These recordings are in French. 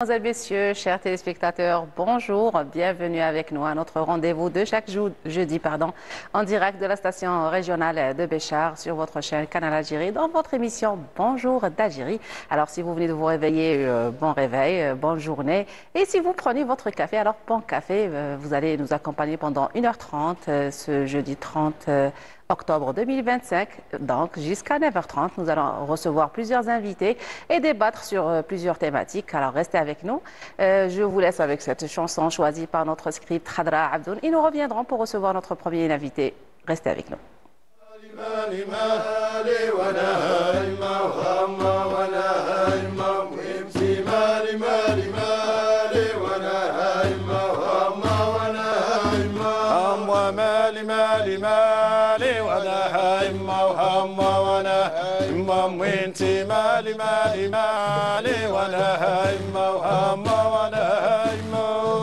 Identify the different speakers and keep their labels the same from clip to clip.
Speaker 1: Mesdames et messieurs, chers téléspectateurs, bonjour, bienvenue avec nous à notre rendez-vous de chaque jeudi, en direct de la station régionale de Béchar sur votre chaîne Canal Algérie dans votre émission Bonjour d'Algérie. Alors si vous venez de vous réveiller, bon réveil, bonne journée. Et si vous prenez votre café, alors bon café, vous allez nous accompagner pendant 1h30 ce jeudi 30 octobre 2025, donc jusqu'à 9h30, nous allons recevoir plusieurs invités et débattre sur plusieurs thématiques. Alors restez avec nous. Je vous laisse avec cette chanson choisie par notre script Khadra Abdoun et nous reviendrons pour recevoir notre premier invité. Restez avec nous.
Speaker 2: وانتي مالي مالي مالي وانا هايمة وهامة وانا هايمة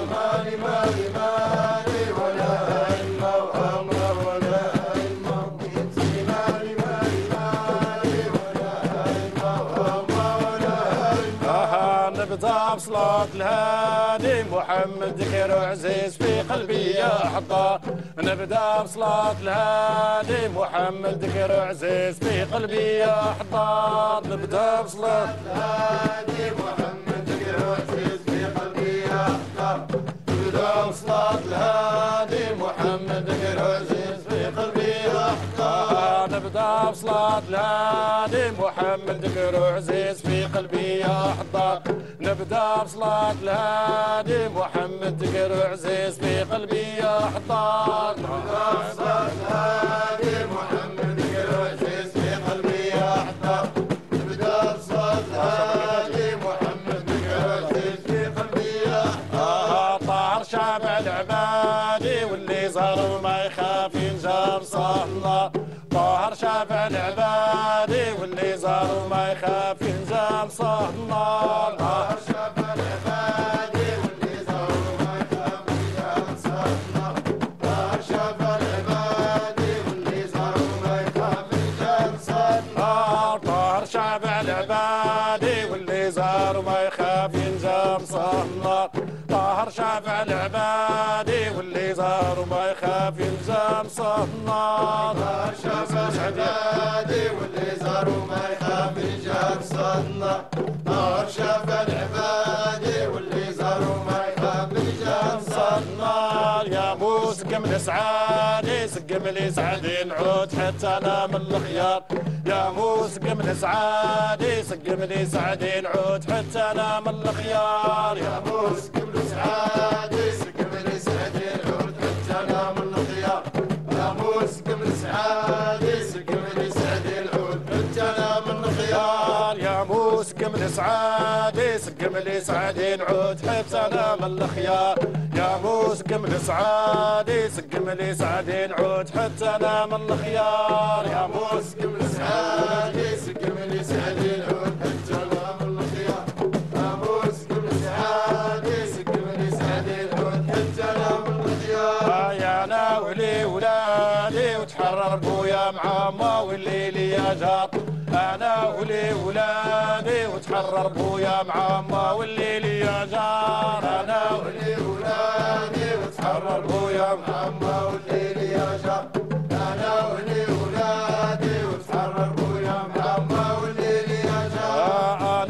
Speaker 2: مالي مالي مالي وانا هايمة وهامة وانا هايمة وانتي مالي مالي مالي وانا هايمة وهامة وانا هايمة نبدا بصلاة الهادي محمد ذكر عزيز في قلبي يا حطار نبدا بصلاة الهادي محمد ذكر عزيز في قلبي يا حطار نبدا بصلاة الهادي محمد ذكر عزيز في قلبي يا حطار نبدا بصلاة الهادي محمد ذكر عزيز في قلبي يا حطار نبدا بصلاة الهادي محمد ذكر عزيز في قلبي يا حطار نبدا بصلاة الهادي محمد ذكر عزيز في قلبي يا حطار نبدا بصلاة الهادي محمد ذكر عزيز في قلبي يا حطار نبدا بصلاة الهادي محمد ذكر عزيز في قلبي يا حطار طار شابع العبادي واللي زار وما يخاف ينجر صلى طاهر شافع العبادي واللي زار وما يخاف ينزل صهد النار طاهر شافع العبادي واللي زار وما يخاف ينزل صهد النار طاهر شافع العبادي واللي زار وما يخاف ينزل صهد النار طاهر شافع العبادي واللي زار وما يخاف ينزل صهد النار طاهر شافع العبادي واللي زار وما يخاف ينزل صهد النار طاهر شافع العبادي واللي زار وما يخاف ينزل صهد النار طاهر شافع العبادي واللي زار وما يخاف ينزل صهد النار يا موسكم لسعادي سقم لي سعدي نعود حتى انا من الخيار يا موسكم لسعادي سقم لي سعدي نعود حتى انا من الخيار يا موسكم لسعادي سقم لي سعدي نعود حتى انا من الخيار يا موسكم لسعادي سقم لي سعدي نعود حتى انا من الخيار يا موسكم لسعادي سقم لي سعدي نعود حتى انا من الخيار يا موسكم لسعادي سقم لي سعدي نعود حتى انا من الخيار يا موسكم لسعادي سقم لي سعدي نعود حتى انا من الخيار يا موسكم لسعادي سقم لي سعدي نعود حتى انا من الخيار يا انا ولي ولادي وتحرر بويا مع ما والليل يا جار انا ولي ولادي وتحرر بويا مع ما والليل يا جار انا ولي ولادي وتحرر بويا مع ما والليل يا جار انا ولي ولادي وتحرر بويا مع ما والليل يا جار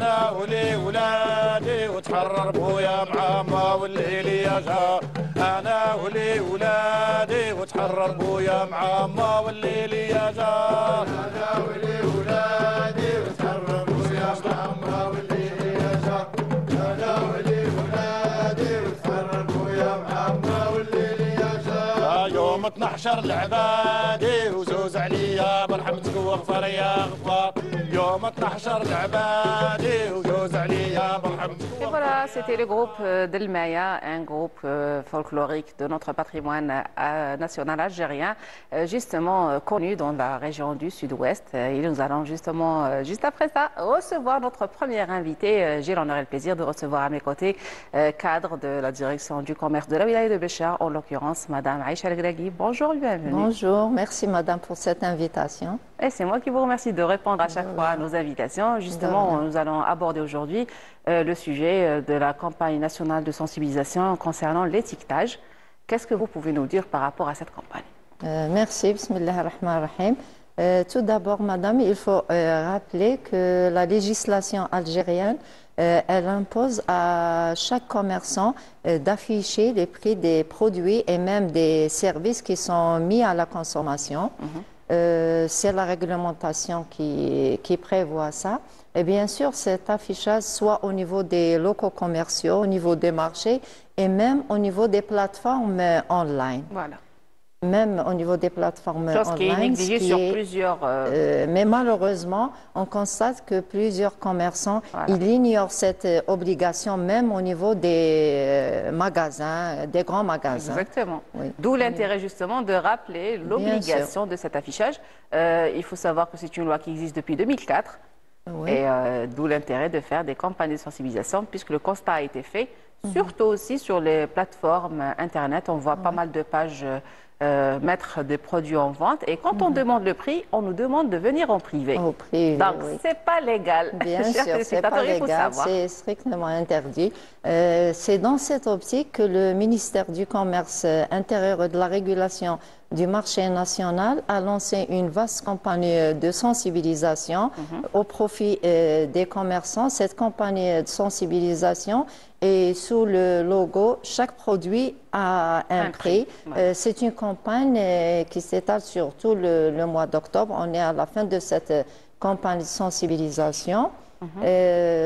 Speaker 2: انا ولي ولادي وتحرر بويا مع ما والليل يا جار انا ولي ولادي وتحرر بويا مع ما والليل يا جار انا ولي ولادي وتحرر بويا مع ما والليل يا جار انا ولي ولادي وتحرر بويا مع ما والليل يا جار يوم 12 العبادي وزوز عليا برحمتك واغفر يا غفار يوم 12 العبادي وزوز عليا برحمتك.
Speaker 1: Et voilà, c'était le groupe Del Maya, un groupe folklorique de notre patrimoine national algérien, justement connu dans la région du Sud-Ouest. Et nous allons justement, juste après ça, recevoir notre premier invité. J'ai l'honneur et le plaisir de recevoir à mes côtés cadre de la direction du commerce de la wilaya de Béchar, en l'occurrence Madame Aïcha El Gragui. bonjour, bienvenue.
Speaker 3: Bonjour, merci madame pour cette invitation.
Speaker 1: Et c'est moi qui vous remercie de répondre à chaque fois à nos invitations. Justement, nous allons aborder aujourd'hui le sujet de la campagne nationale de sensibilisation concernant l'étiquetage. Qu'est-ce que vous pouvez nous dire par rapport à cette campagne?
Speaker 3: Merci, bismillah ar-Rahman ar-Rahim. Tout d'abord, madame, il faut rappeler que la législation algérienne, elle impose à chaque commerçant d'afficher les prix des produits et même des services qui sont mis à la consommation. C'est la réglementation qui prévoit ça. Et bien sûr, cet affichage, soit au niveau des locaux commerciaux, au niveau des marchés et même au niveau des plateformes online.
Speaker 1: Voilà.
Speaker 3: Même au niveau des plateformes online.
Speaker 1: Chose qui est négligée sur plusieurs...
Speaker 3: mais malheureusement, on constate que plusieurs commerçants, ils ignorent cette obligation même au niveau des magasins, des grands magasins.
Speaker 1: Exactement.
Speaker 3: Oui.
Speaker 1: D'où l'intérêt justement de rappeler l'obligation de cet affichage. Il faut savoir que c'est une loi qui existe depuis 2004.
Speaker 3: Oui.
Speaker 1: Et d'où l'intérêt de faire des campagnes de sensibilisation puisque le constat a été fait. Surtout aussi sur les plateformes Internet, on voit pas mal de pages mettre des produits en vente. Et quand on demande le prix, on nous demande de venir en privé.
Speaker 3: Au privé,
Speaker 1: donc,
Speaker 3: oui.
Speaker 1: c'est pas légal.
Speaker 3: Bien sûr, c'est pas légal, c'est strictement interdit. C'est dans cette optique que le ministère du Commerce intérieur et de la régulation du marché national a lancé une vaste campagne de sensibilisation au profit des commerçants. Cette campagne de sensibilisation est sous le logo « Chaque produit a un prix ». C'est une campagne qui s'étale sur tout le mois d'octobre. On est à la fin de cette campagne de sensibilisation.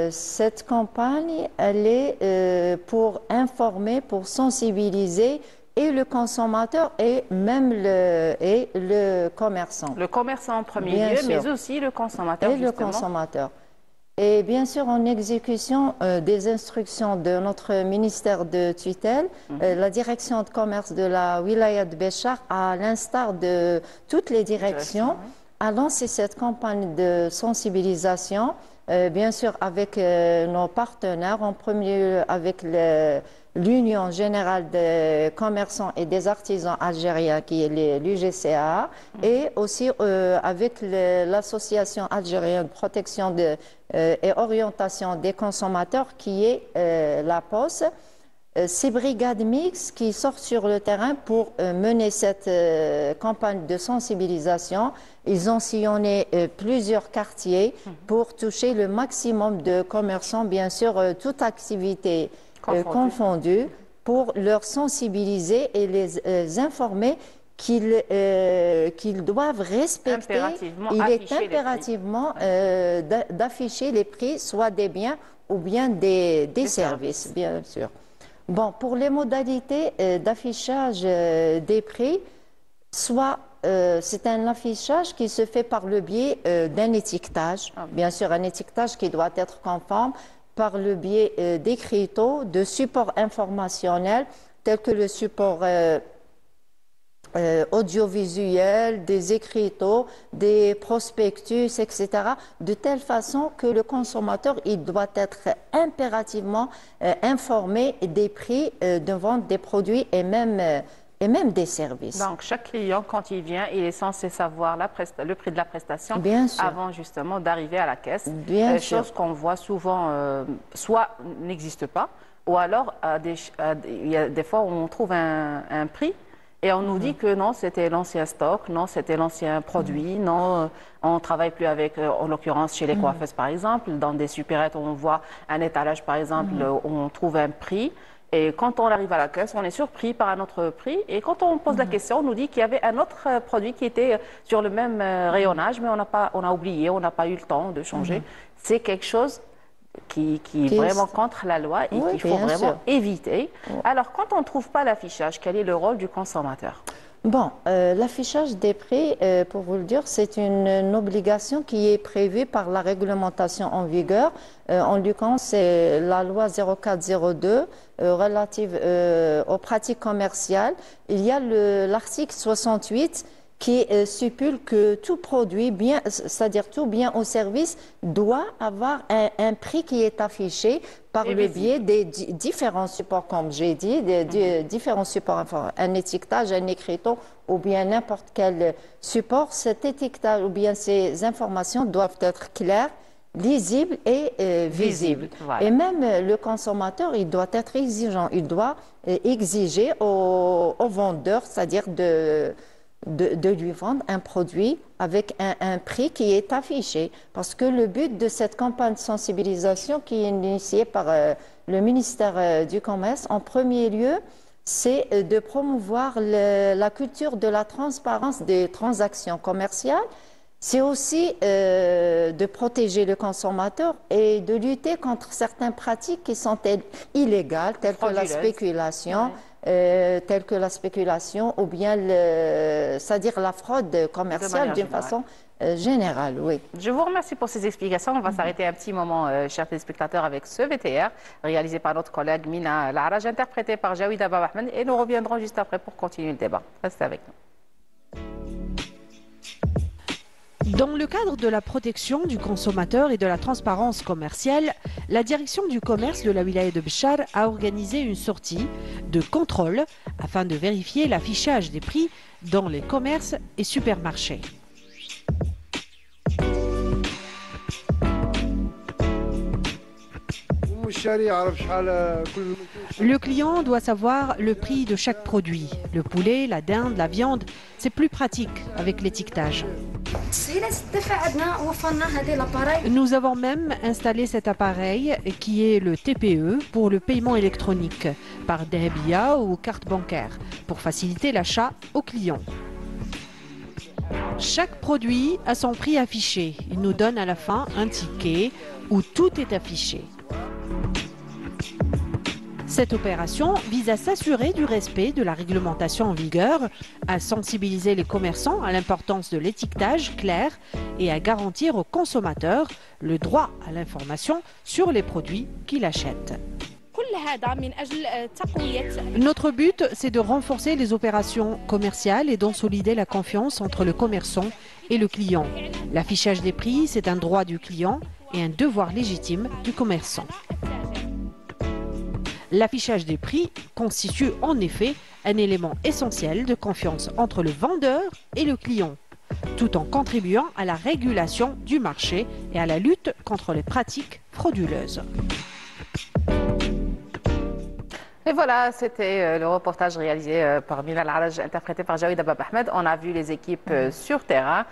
Speaker 3: Cette campagne, elle est pour informer, pour sensibiliser et le consommateur et même le commerçant.
Speaker 1: Le commerçant en premier lieu, mais aussi le consommateur.
Speaker 3: Et le consommateur. Et bien sûr, en exécution des instructions de notre ministère de tutelle, la direction de commerce de la wilaya de Béchar, à l'instar de toutes les directions, a lancé cette campagne de sensibilisation, bien sûr avec nos partenaires, en premier lieu avec l'Union générale des commerçants et des artisans algériens, qui est l'UGCA, et aussi avec l'association algérienne de protection et orientation des consommateurs, qui est la POS. Ces brigades mixtes qui sortent sur le terrain pour mener cette campagne de sensibilisation, ils ont sillonné plusieurs quartiers pour toucher le maximum de commerçants, bien sûr, toute activité confondue, pour leur sensibiliser et les informer qu'ils doivent respecter, il est impérativement d'afficher les prix, soit des biens ou bien des services, bien sûr. Bon, pour les modalités d'affichage des prix, soit c'est un affichage qui se fait par le biais d'un étiquetage, bien sûr un étiquetage qui doit être conforme, par le biais d'écriteaux, de supports informationnels, tels que le support audiovisuel, des écriteaux, des prospectus, etc., de telle façon que le consommateur, il doit être impérativement informé des prix de vente des produits et même des services.
Speaker 1: Donc, chaque client, quand il vient, il est censé savoir le prix de la prestation avant justement d'arriver à la caisse.
Speaker 3: Bien sûr.
Speaker 1: Chose qu'on voit souvent, soit n'existe pas, ou alors il y a des fois où on trouve un prix et on nous dit que non, c'était l'ancien stock, non, c'était l'ancien produit, non, on ne travaille plus avec, en l'occurrence chez les coiffeuses par exemple, dans des supérettes où on voit un étalage par exemple, où on trouve un prix. Et quand on arrive à la caisse, on est surpris par un autre prix. Et quand on pose la question, on nous dit qu'il y avait un autre produit qui était sur le même rayonnage, mais on a oublié, on n'a pas eu le temps de changer. C'est quelque chose qui est vraiment contre la loi et qu'il faut vraiment éviter. Alors, quand on ne trouve pas l'affichage, quel est le rôle du consommateur ?
Speaker 3: Bon, l'affichage des prix, pour vous le dire, c'est une obligation qui est prévue par la réglementation en vigueur. En l'occurrence, c'est la loi 0402 relative aux pratiques commerciales. Il y a l'article 68 qui stipule que tout produit, bien, c'est-à-dire tout bien ou service, doit avoir un prix qui est affiché par le biais des différents supports, comme j'ai dit, des différents supports, enfin, un étiquetage, un écriteau ou bien n'importe quel support. Cet étiquetage ou bien ces informations doivent être claires, lisibles et visibles.
Speaker 1: Voilà.
Speaker 3: Et même le consommateur, il doit être exigeant. Il doit exiger au vendeur, c'est-à-dire de lui vendre un produit avec un prix qui est affiché. Parce que le but de cette campagne de sensibilisation qui est initiée par le ministère du Commerce, en premier lieu, c'est de promouvoir la culture de la transparence des transactions commerciales. C'est aussi de protéger le consommateur et de lutter contre certaines pratiques qui sont illégales, telles que la spéculation. Telles que la spéculation ou bien c'est-à-dire la fraude commerciale d'une façon générale. Oui.
Speaker 1: Je vous remercie pour ces explications. On va s'arrêter un petit moment, chers téléspectateurs, avec ce VTR réalisé par notre collègue Mina Laraj, interprété par Jawida Baba Ahmed, et nous reviendrons juste après pour continuer le débat. Restez avec nous.
Speaker 4: Dans le cadre de la protection du consommateur et de la transparence commerciale, la direction du commerce de la wilaya de Béchar a organisé une sortie de contrôle afin de vérifier l'affichage des prix dans les commerces et supermarchés. Le client doit savoir le prix de chaque produit. Le poulet, la dinde, la viande, c'est plus pratique avec l'étiquetage. Nous avons même installé cet appareil qui est le TPE pour le paiement électronique par Dahabia ou carte bancaire pour faciliter l'achat aux clients. Chaque produit a son prix affiché. Il nous donne à la fin un ticket où tout est affiché. Cette opération vise à s'assurer du respect de la réglementation en vigueur, à sensibiliser les commerçants à l'importance de l'étiquetage clair et à garantir aux consommateurs le droit à l'information sur les produits qu'il achète. Notre but, c'est de renforcer les opérations commerciales et d'ensolider la confiance entre le commerçant et le client. L'affichage des prix, c'est un droit du client et un devoir légitime du commerçant. L'affichage des prix constitue en effet un élément essentiel de confiance entre le vendeur et le client, tout en contribuant à la régulation du marché et à la lutte contre les pratiques frauduleuses.
Speaker 1: Et voilà, c'était le reportage réalisé par Mina Laraj, interprété par Jawida Baba Ahmed. On a vu les équipes sur terrain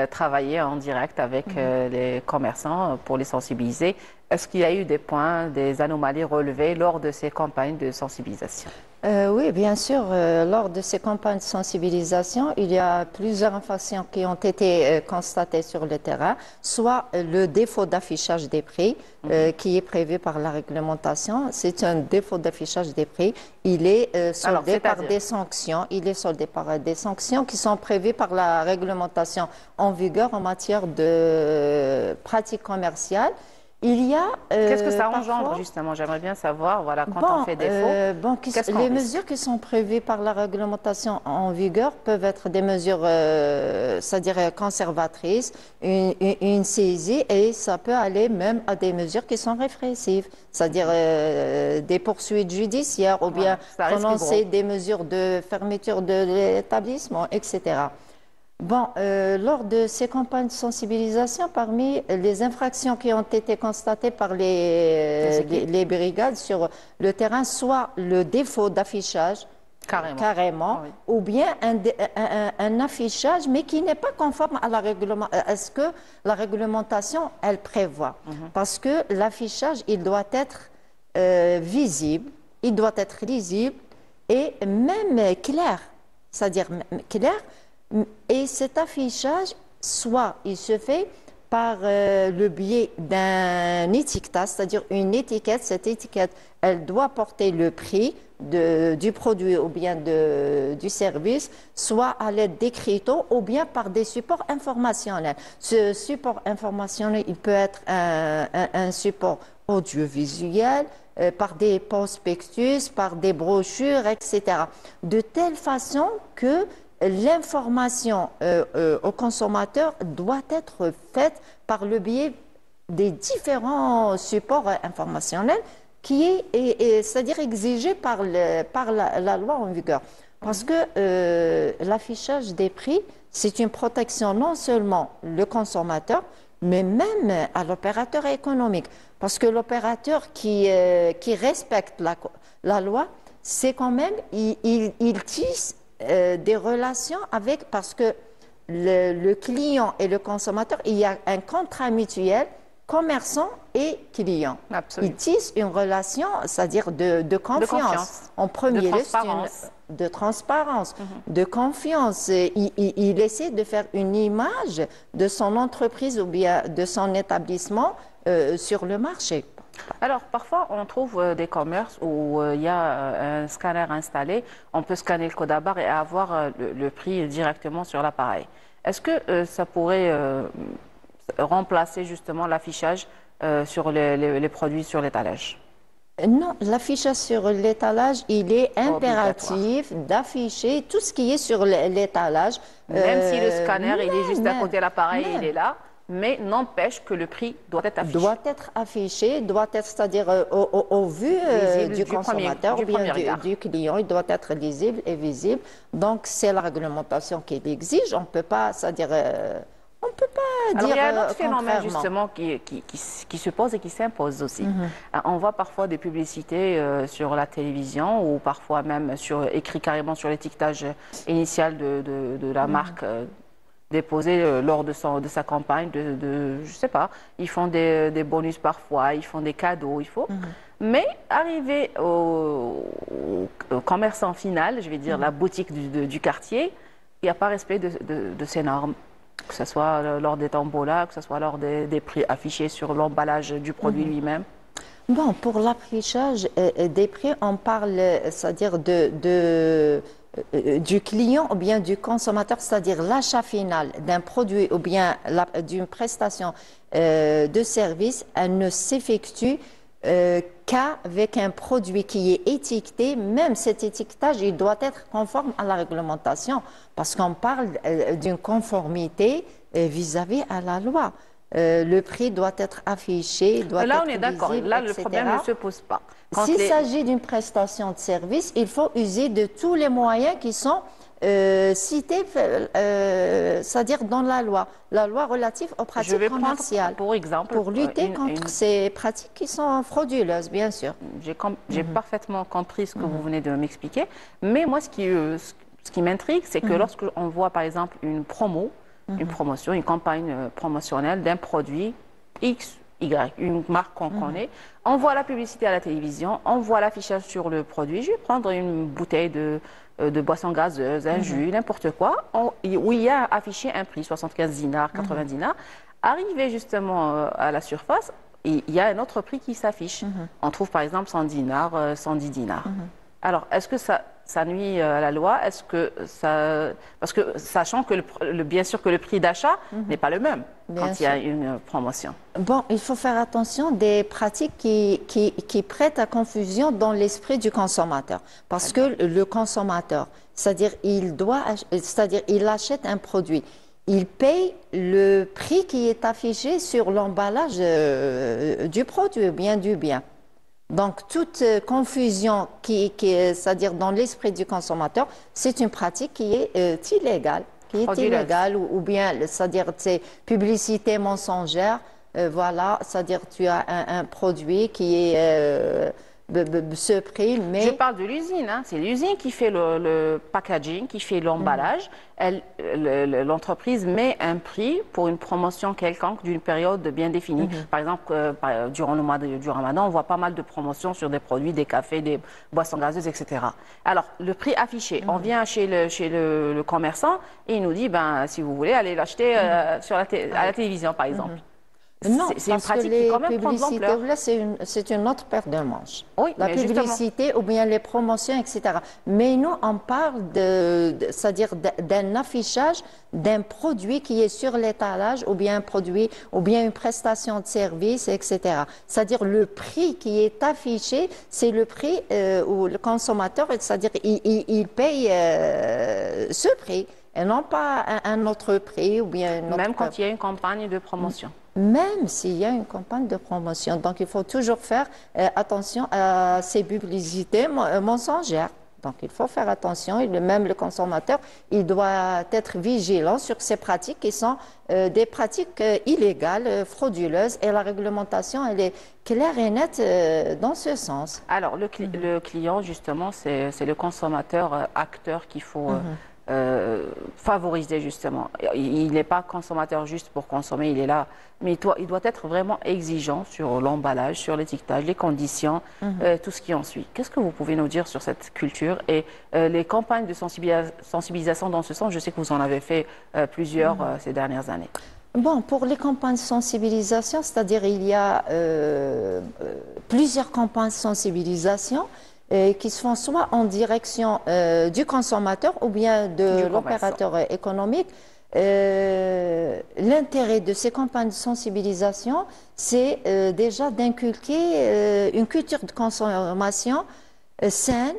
Speaker 1: travailler en direct avec les commerçants pour les sensibiliser. Est-ce qu'il y a eu des points, des anomalies relevées lors de ces campagnes de sensibilisation?
Speaker 3: Oui, bien sûr. Lors de ces campagnes de sensibilisation, il y a plusieurs infractions qui ont été constatées sur le terrain, soit le défaut d'affichage des prix qui est prévu par la réglementation. C'est un défaut d'affichage des prix. Il est soldé par des sanctions. Il est soldé par des sanctions qui sont prévues par la réglementation en vigueur en matière de pratiques commerciales. Il y a
Speaker 1: qu'est-ce que ça engendre justement? J'aimerais bien savoir, voilà, quand on fait défaut.
Speaker 3: Les mesures qui sont prévues par la réglementation en vigueur peuvent être des mesures, c'est-à-dire conservatrices, une saisie, et ça peut aller même à des mesures qui sont répressives, c'est-à-dire des poursuites judiciaires ou bien prononcer des mesures de fermeture de l'établissement, etc. Bon, lors de ces campagnes de sensibilisation, parmi les infractions qui ont été constatées par les brigades sur le terrain, soit le défaut d'affichage, carrément, oui, ou bien un affichage, mais qui n'est pas conforme à à ce que la réglementation, elle prévoit. Parce que l'affichage, il doit être visible, il doit être lisible et même clair, c'est-à-dire clair. Et cet affichage, soit il se fait par le biais d'un étiquetage, c'est-à-dire une étiquette. Cette étiquette, elle doit porter le prix du produit ou bien du service, soit à l'aide d'écriteaux ou bien par des supports informationnels. Ce support informationnel, il peut être un support audiovisuel, par des prospectus, par des brochures, etc. De telle façon que l'information au consommateur doit être faite par le biais des différents supports informationnels qui est c'est-à-dire exigé par la loi en vigueur. Parce que l'affichage des prix, c'est une protection non seulement le consommateur, mais même à l'opérateur économique. Parce que l'opérateur qui respecte la loi, c'est quand même, il tisse des relations avec, parce que le client et le consommateur, il y a un contrat mutuel, commerçant et client.
Speaker 1: Absolument.
Speaker 3: Ils tissent une relation, c'est-à-dire de confiance. En premier lieu, de transparence, de confiance. Il essaie de faire une image de son entreprise ou bien de son établissement sur le marché.
Speaker 1: Alors, parfois, on trouve des commerces où il y a un scanner installé. On peut scanner le code à barre et avoir le prix directement sur l'appareil. Est-ce que ça pourrait remplacer justement l'affichage sur les produits sur l'étalage?
Speaker 3: Non, l'affichage sur l'étalage, il est impératif d'afficher tout ce qui est sur l'étalage.
Speaker 1: Même si le scanner, il est juste à côté de l'appareil, il est là. Mais n'empêche que le prix doit être affiché.
Speaker 3: Doit être affiché, doit être, c'est-à-dire au vu du consommateur ou bien du client, il doit être lisible et visible. Donc, c'est la réglementation qui l'exige. On ne peut pas, c'est-à-dire, on ne peut pas dire.
Speaker 1: Alors, il y a un autre phénomène justement qui se pose et qui s'impose aussi. On voit parfois des publicités sur la télévision ou parfois même écrit carrément sur l'étiquetage initial de la marque. Déposé lors de sa campagne, je sais pas, ils font des bonus parfois, ils font des cadeaux, mais arrivé au commerçant final, je vais dire la boutique du quartier, il n'y a pas respect de ces normes, que ce soit lors des tombolas, que ce soit lors des prix affichés sur l'emballage du produit lui-même.
Speaker 3: Bon, pour l'affichage des prix, on parle, c'est-à-dire du client ou bien du consommateur, c'est-à-dire l'achat final d'un produit ou bien d'une prestation de service, elle ne s'effectue qu'avec un produit qui est étiqueté. Même cet étiquetage, il doit être conforme à la réglementation parce qu'on parle d'une conformité vis-à-vis à la loi. Le prix doit être affiché, doit
Speaker 1: là,
Speaker 3: être
Speaker 1: on est d'accord. Là, le problème ne se pose pas.
Speaker 3: S'il s'agit d'une prestation de service, il faut user de tous les moyens qui sont cités, c'est-à-dire dans la loi relative aux pratiques commerciales.
Speaker 1: Pour exemple,
Speaker 3: pour lutter contre ces pratiques qui sont frauduleuses, bien sûr.
Speaker 1: J'ai parfaitement compris ce que vous venez de m'expliquer. Mais moi, ce qui m'intrigue, c'est que lorsque on voit, par exemple, une promotion, une campagne promotionnelle d'un produit X, Y, une marque qu'on connaît, on voit la publicité à la télévision, on voit l'affichage sur le produit. Je vais prendre une bouteille de boisson gazeuse, un jus, n'importe quoi, où il y a affiché un prix, 75 dinars, 80 dinars. Arrivé justement à la surface, il y a un autre prix qui s'affiche. On trouve par exemple 100 dinars, 110 dinars. Alors, est-ce que ça nuit à la loi? Est-ce que ça... Parce que sachant que bien sûr que le prix d'achat n'est pas le même quand il y a une promotion.
Speaker 3: Bon, il faut faire attention des pratiques qui prêtent à confusion dans l'esprit du consommateur. Parce que le consommateur, c'est-à-dire il achète un produit. Il paye le prix qui est affiché sur l'emballage du produit, bien du bien. Donc, toute confusion c'est-à-dire dans l'esprit du consommateur, c'est une pratique qui est illégale, ou bien, c'est-à-dire c'est publicité mensongère. Voilà, c'est-à-dire tu as un produit qui est ce prix, mais...
Speaker 1: Je parle de l'usine, hein. C'est l'usine qui fait le packaging, qui fait l'emballage. L'entreprise met un prix pour une promotion quelconque d'une période bien définie. Par exemple, durant le mois du Ramadan, on voit pas mal de promotions sur des produits, des cafés, des boissons gazeuses, etc. Alors, le prix affiché, on vient chez le commerçant et il nous dit, ben, si vous voulez, allez l'acheter à la télévision, par exemple.
Speaker 3: Non,
Speaker 1: c'est une
Speaker 3: parce que
Speaker 1: pratique qui
Speaker 3: les
Speaker 1: quand même prend de
Speaker 3: publicités,
Speaker 1: l'ampleur.
Speaker 3: là, c'est une autre paire de manches.
Speaker 1: Oui,
Speaker 3: La
Speaker 1: mais justement.
Speaker 3: publicité ou bien les promotions, etc. Mais nous, on parle c'est-à-dire d'un affichage d'un produit qui est sur l'étalage ou bien un produit ou bien une prestation de service, etc. C'est-à-dire le prix qui est affiché, c'est le prix où le consommateur, c'est-à-dire il paye ce prix et non pas un autre prix ou bien une autre.
Speaker 1: Même quand il y a une campagne de promotion.
Speaker 3: Même s'il y a une campagne de promotion. Donc, il faut toujours faire attention à ces publicités mensongères. Donc, il faut faire attention. Et même le consommateur, il doit être vigilant sur ces pratiques qui sont des pratiques illégales, frauduleuses. Et la réglementation, elle est claire et nette dans ce sens.
Speaker 1: Alors, le client, justement, c'est le consommateur acteur qu'il faut favoriser, justement. Il n'est pas consommateur juste pour consommer, il est là. Mais il doit être vraiment exigeant sur l'emballage, sur l'étiquetage, les conditions, tout ce qui en suit. Qu'est-ce que vous pouvez nous dire sur cette culture et les campagnes de sensibilisation dans ce sens? Je sais que vous en avez fait plusieurs ces dernières années.
Speaker 3: Bon, pour les campagnes de sensibilisation, c'est-à-dire il y a plusieurs campagnes de sensibilisation qui se font soit en direction du consommateur ou bien de l'opérateur économique. L'intérêt de ces campagnes de sensibilisation, c'est déjà d'inculquer une culture de consommation saine,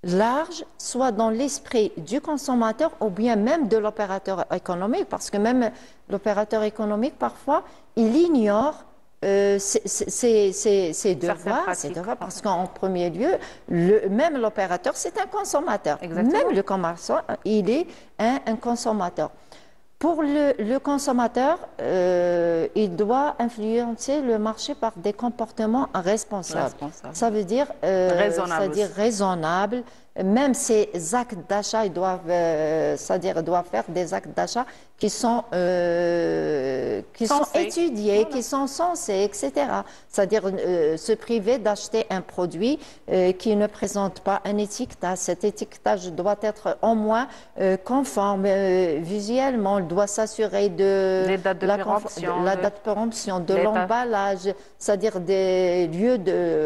Speaker 3: large, soit dans l'esprit du consommateur ou bien même de l'opérateur économique, parce que même l'opérateur économique, parfois, il ignore ses devoirs, parce qu'en premier lieu, même l'opérateur, c'est un consommateur.
Speaker 1: Exactement.
Speaker 3: Même le commerçant, il est un consommateur. Pour le consommateur, il doit influencer le marché par des comportements responsables. Ça veut dire raisonnable. Même ces actes d'achat, ils doivent, c'est-à-dire doivent faire des actes d'achat qui sont étudiés, qui sont sensés, etc. C'est-à-dire se priver d'acheter un produit qui ne présente pas un étiquetage. Cet étiquetage doit être au moins conforme visuellement. Il doit s'assurer de
Speaker 1: la date de
Speaker 3: péremption, de l'emballage, c'est-à-dire des lieux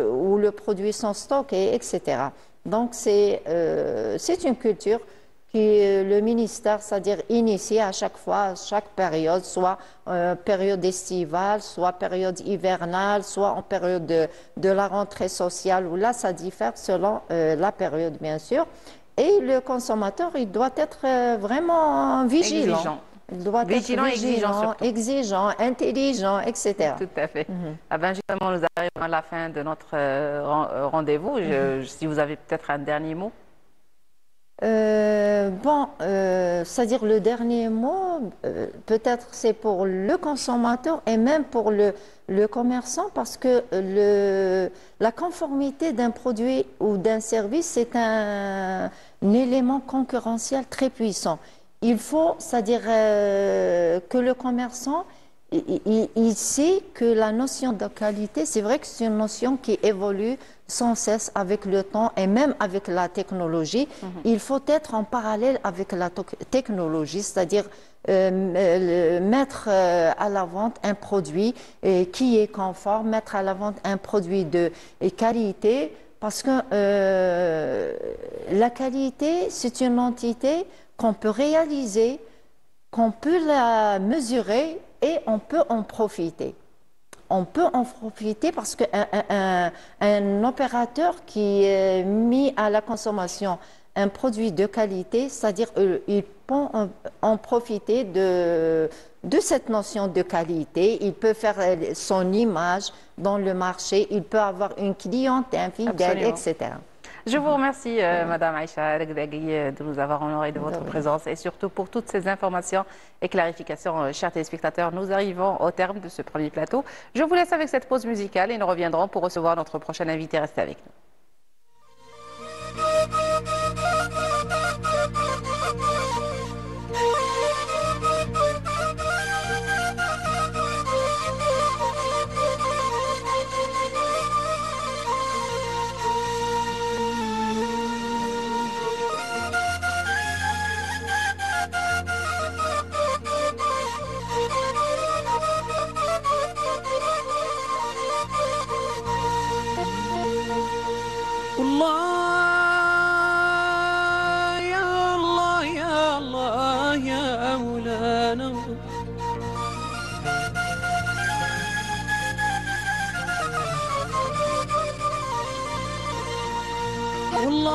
Speaker 3: où le produit sont stockés, etc. Donc, c'est une culture que le ministère, c'est-à-dire initie à chaque fois, à chaque période, soit période estivale, soit période hivernale, soit en période de la rentrée sociale, où là, ça diffère selon la période, bien sûr. Et le consommateur, il doit être vraiment vigilant. Il doit être vigilant, exigeant, intelligent, etc.
Speaker 1: Tout à fait. Ah ben justement, nous arrivons à la fin de notre rendez-vous. Si vous avez peut-être un dernier mot.
Speaker 3: C'est-à-dire le dernier mot, peut-être c'est pour le consommateur et même pour le commerçant, parce que la conformité d'un produit ou d'un service, c'est un élément concurrentiel très puissant. Il faut, c'est-à-dire que le commerçant, il sait que la notion de qualité, c'est vrai que c'est une notion qui évolue sans cesse avec le temps et même avec la technologie. Il faut être en parallèle avec la technologie, c'est-à-dire mettre à la vente un produit qui est conforme, mettre à la vente un produit de qualité, parce que la qualité, c'est une entité qu'on peut réaliser, qu'on peut la mesurer et on peut en profiter. On peut en profiter parce qu'un opérateur qui met à la consommation un produit de qualité, c'est-à-dire il peut en profiter de cette notion de qualité. Il peut faire son image dans le marché, il peut avoir une clientèle fidèle, etc.
Speaker 1: Je vous remercie, Madame Aïcha Regdagui, de nous avoir honoré de votre présence et surtout pour toutes ces informations et clarifications. Chers téléspectateurs, nous arrivons au terme de ce premier plateau. Je vous laisse avec cette pause musicale et nous reviendrons pour recevoir notre prochain invité. Restez avec nous.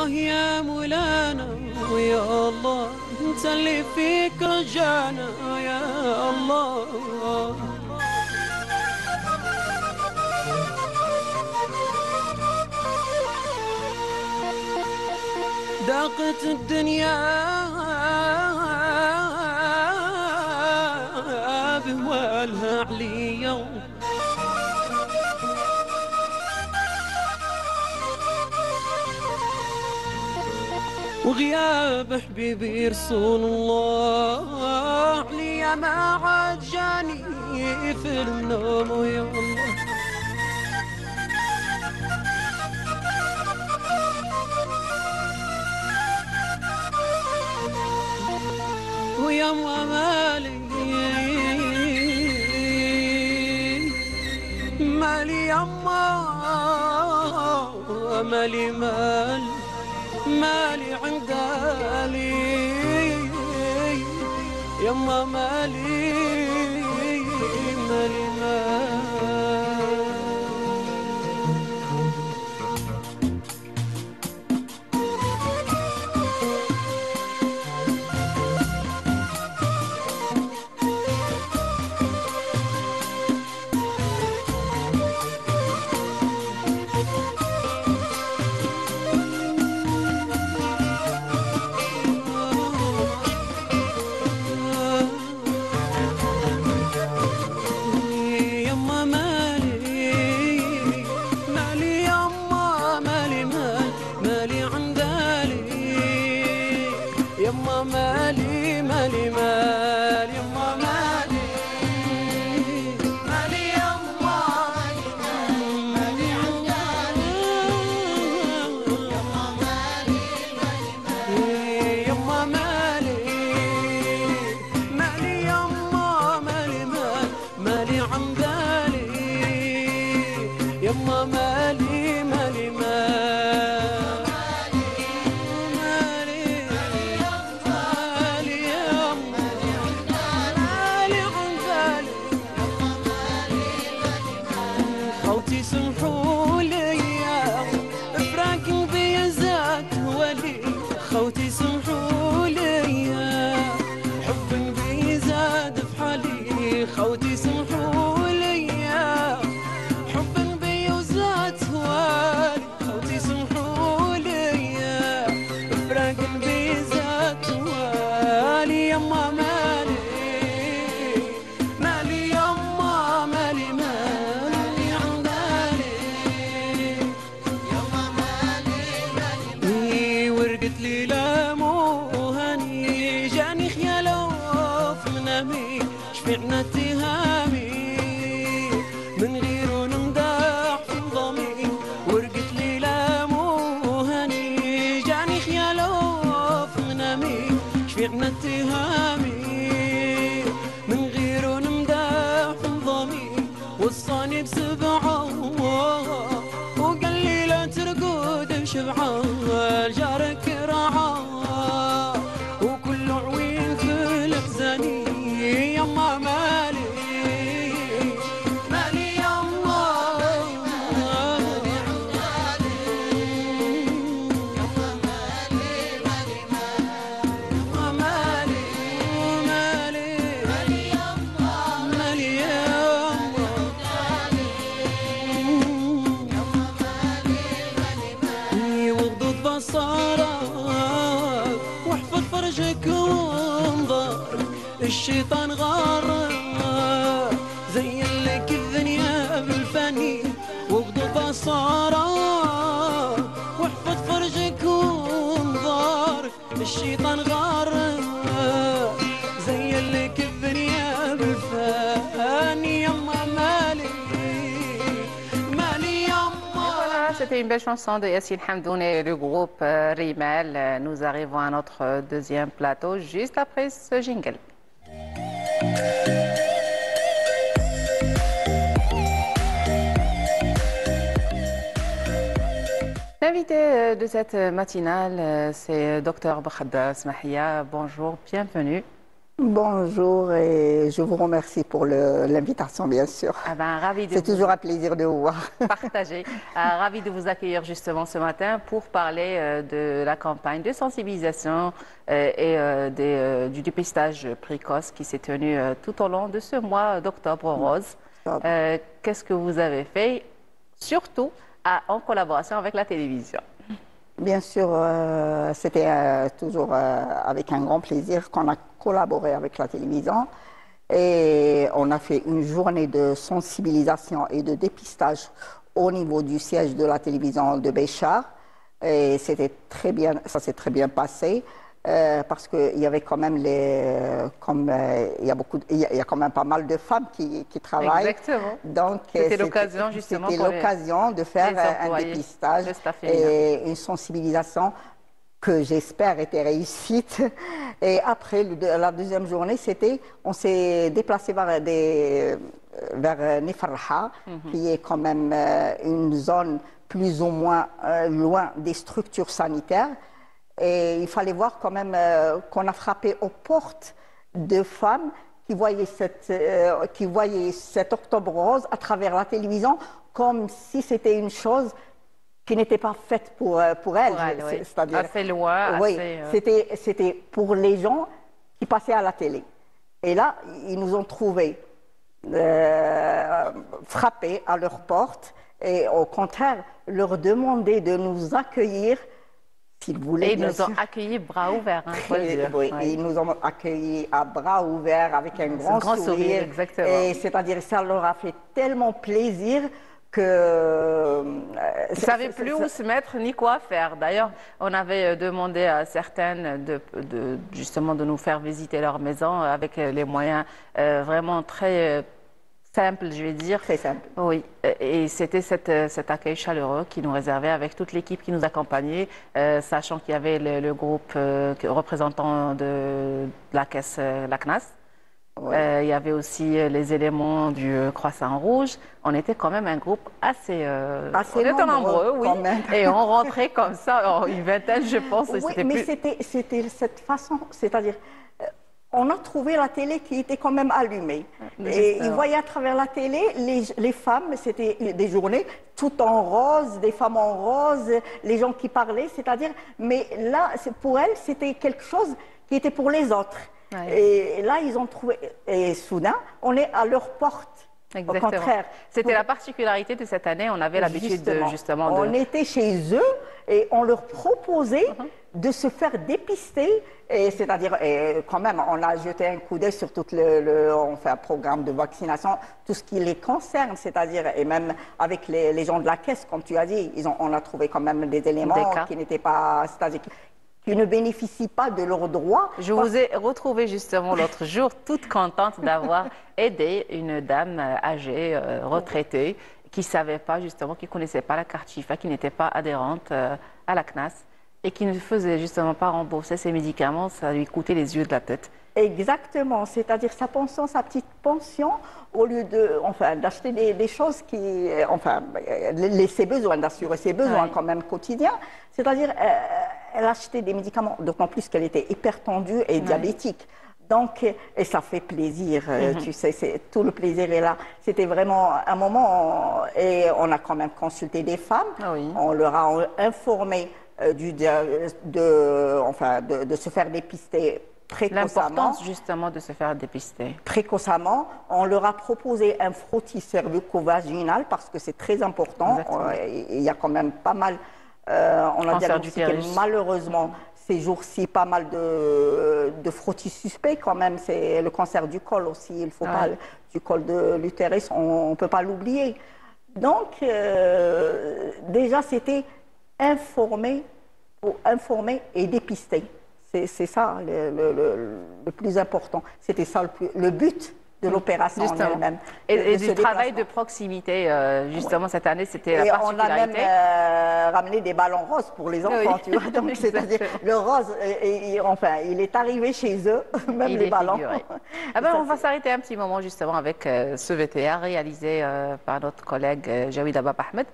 Speaker 5: الله يا مولانا ويا الله انت اللي فيك رجعنا يا الله. ضاقت الدنيا بهوالها عليا وغياب حبيبي رسول الله عليا ما عاد جاني في النوم يا الله. ويا مالي مالي يما مالي مالي عند علي يما مالي مالي الشيطان غار زين لك الدنيا بالفاني وغضب بصارة واحفظ فرجك وانظار. الشيطان غار زين لك الدنيا بالفاني يما مالي مالي يما.
Speaker 1: C'était une belle chanson de Yassine Hamdoun et le groupe Rimal. Nous arrivons à notre deuxième plateau juste après ce jingle. L'invité de cette matinale, c'est Dr Boukhada Smahia. Bonjour, bienvenue.
Speaker 6: Bonjour et je vous remercie pour l'invitation, bien sûr.
Speaker 1: Ah ben, ravi de
Speaker 6: C'est toujours un plaisir de vous voir.
Speaker 1: partager. Ravi de vous accueillir justement ce matin pour parler de la campagne de sensibilisation du dépistage précoce qui s'est tenu tout au long de ce mois d'octobre rose. Qu'est-ce que vous avez fait, surtout en collaboration avec la télévision?
Speaker 6: Bien sûr, c'était toujours avec un grand plaisir qu'on a collaboré avec la télévision et on a fait une journée de sensibilisation et de dépistage au niveau du siège de la télévision de Béchar et c'était très bien, ça s'est très bien passé. Parce qu'il y avait quand même il y a quand même pas mal de femmes qui travaillent.
Speaker 1: Exactement.
Speaker 6: Donc
Speaker 1: c'était l'occasion justement
Speaker 6: c'était l'occasion de faire un dépistage et une sensibilisation que j'espère était réussite. Et après la deuxième journée, on s'est déplacé vers Nefarha, qui est quand même une zone plus ou moins loin des structures sanitaires. Et il fallait voir quand même qu'on a frappé aux portes de femmes qui voyaient cet octobre rose à travers la télévision comme si c'était une chose qui n'était pas faite pour elles.
Speaker 1: Oui.
Speaker 6: C'est-à-dire,
Speaker 1: assez loin.
Speaker 6: Oui,
Speaker 1: assez,
Speaker 6: c'était pour les gens qui passaient à la télé. Et là, ils nous ont trouvés frappés à leur porte et au contraire, leur demander de nous accueillir.
Speaker 1: Et ils nous ont accueillis bras ouverts, hein, faut le dire.
Speaker 6: Oui, ouais. Ils nous ont accueillis à bras ouverts avec un grand sourire.
Speaker 1: Exactement.
Speaker 6: Et c'est-à-dire ça leur a fait tellement plaisir que...
Speaker 1: Ils ne savaient plus où se mettre ni quoi faire. D'ailleurs, on avait demandé à certaines justement de nous faire visiter leur maison avec les moyens vraiment très... simple, je vais dire.
Speaker 6: Très simple.
Speaker 1: Oui, et c'était cet accueil chaleureux qui nous réservait avec toute l'équipe qui nous accompagnait, sachant qu'il y avait le groupe représentant de la caisse, la CNAS. Oui. Il y avait aussi les éléments du Croissant Rouge. On était quand même un groupe assez nombreux, oui. Et on rentrait comme ça, une vingtaine, je pense.
Speaker 6: Oui, mais c'était cette façon, c'est-à-dire... On a trouvé la télé qui était quand même allumée. Et ils voyaient à travers la télé les femmes, c'était des journées toutes en rose, des femmes en rose, les gens qui parlaient, c'est-à-dire... Mais là, pour elles, c'était quelque chose qui était pour les autres. Ouais. Et là, ils ont trouvé... Et soudain, on est à leur porte.
Speaker 1: Exactement. Au contraire. C'était la particularité de cette année. On avait l'habitude justement de...
Speaker 6: On était chez eux et on leur proposait de se faire dépister. C'est-à-dire, quand même, on a jeté un coup d'œil sur tout on fait un programme de vaccination, tout ce qui les concerne, c'est-à-dire, et même avec les gens de la caisse, comme tu as dit, on a trouvé quand même des éléments qui n'étaient pas... C'est-à-dire, qui ne bénéficient pas de leurs droits.
Speaker 1: Je vous ai retrouvé justement l'autre jour, toute contente d'avoir aidé une dame âgée, retraitée, qui ne savait pas justement, qui ne connaissait pas la carte Chifa, qui n'était pas adhérente à la CNAS et qui ne faisait justement pas rembourser ses médicaments, ça lui coûtait les yeux de la tête.
Speaker 6: Exactement, c'est-à-dire sa pension, sa petite pension, au lieu d'acheter des choses qui, ses besoins, d'assurer ses besoins quand même quotidiens, c'est-à-dire elle achetait des médicaments, d'autant plus qu'elle était hypertendue et diabétique. Donc, et ça fait plaisir, tu sais, tout le plaisir est là. C'était vraiment un moment, et on a quand même consulté des femmes, on leur a informé de se faire dépister précocement.
Speaker 1: L'importance justement de se faire dépister.
Speaker 6: Précocement, on leur a proposé un frottis cervico-vaginal parce que c'est très important. Il y a quand même pas mal, on a diagnostiqué malheureusement ces jours-ci pas mal de frottis suspects quand même. C'est le cancer du col aussi, il faut pas, du col de l'utérus, on ne peut pas l'oublier. Donc déjà c'était informer et dépister. C'est ça le plus important. C'était ça le but de l'opération en
Speaker 1: Justement.
Speaker 6: elle-même.
Speaker 1: Et
Speaker 6: ce
Speaker 1: du travail de
Speaker 6: déplacement.
Speaker 1: proximité, justement, cette année, c'était la
Speaker 6: Et on a même
Speaker 1: particularité.
Speaker 6: ramené des ballons roses pour les enfants,
Speaker 1: Oui.
Speaker 6: tu vois. Donc, c'est-à-dire, le rose, enfin, il est arrivé chez eux, même
Speaker 1: Il
Speaker 6: les
Speaker 1: est
Speaker 6: ballons.
Speaker 1: figuré. Ah ben, on va s'arrêter un petit moment justement avec ce VTA réalisé par notre collègue Jawid Abab Ahmed,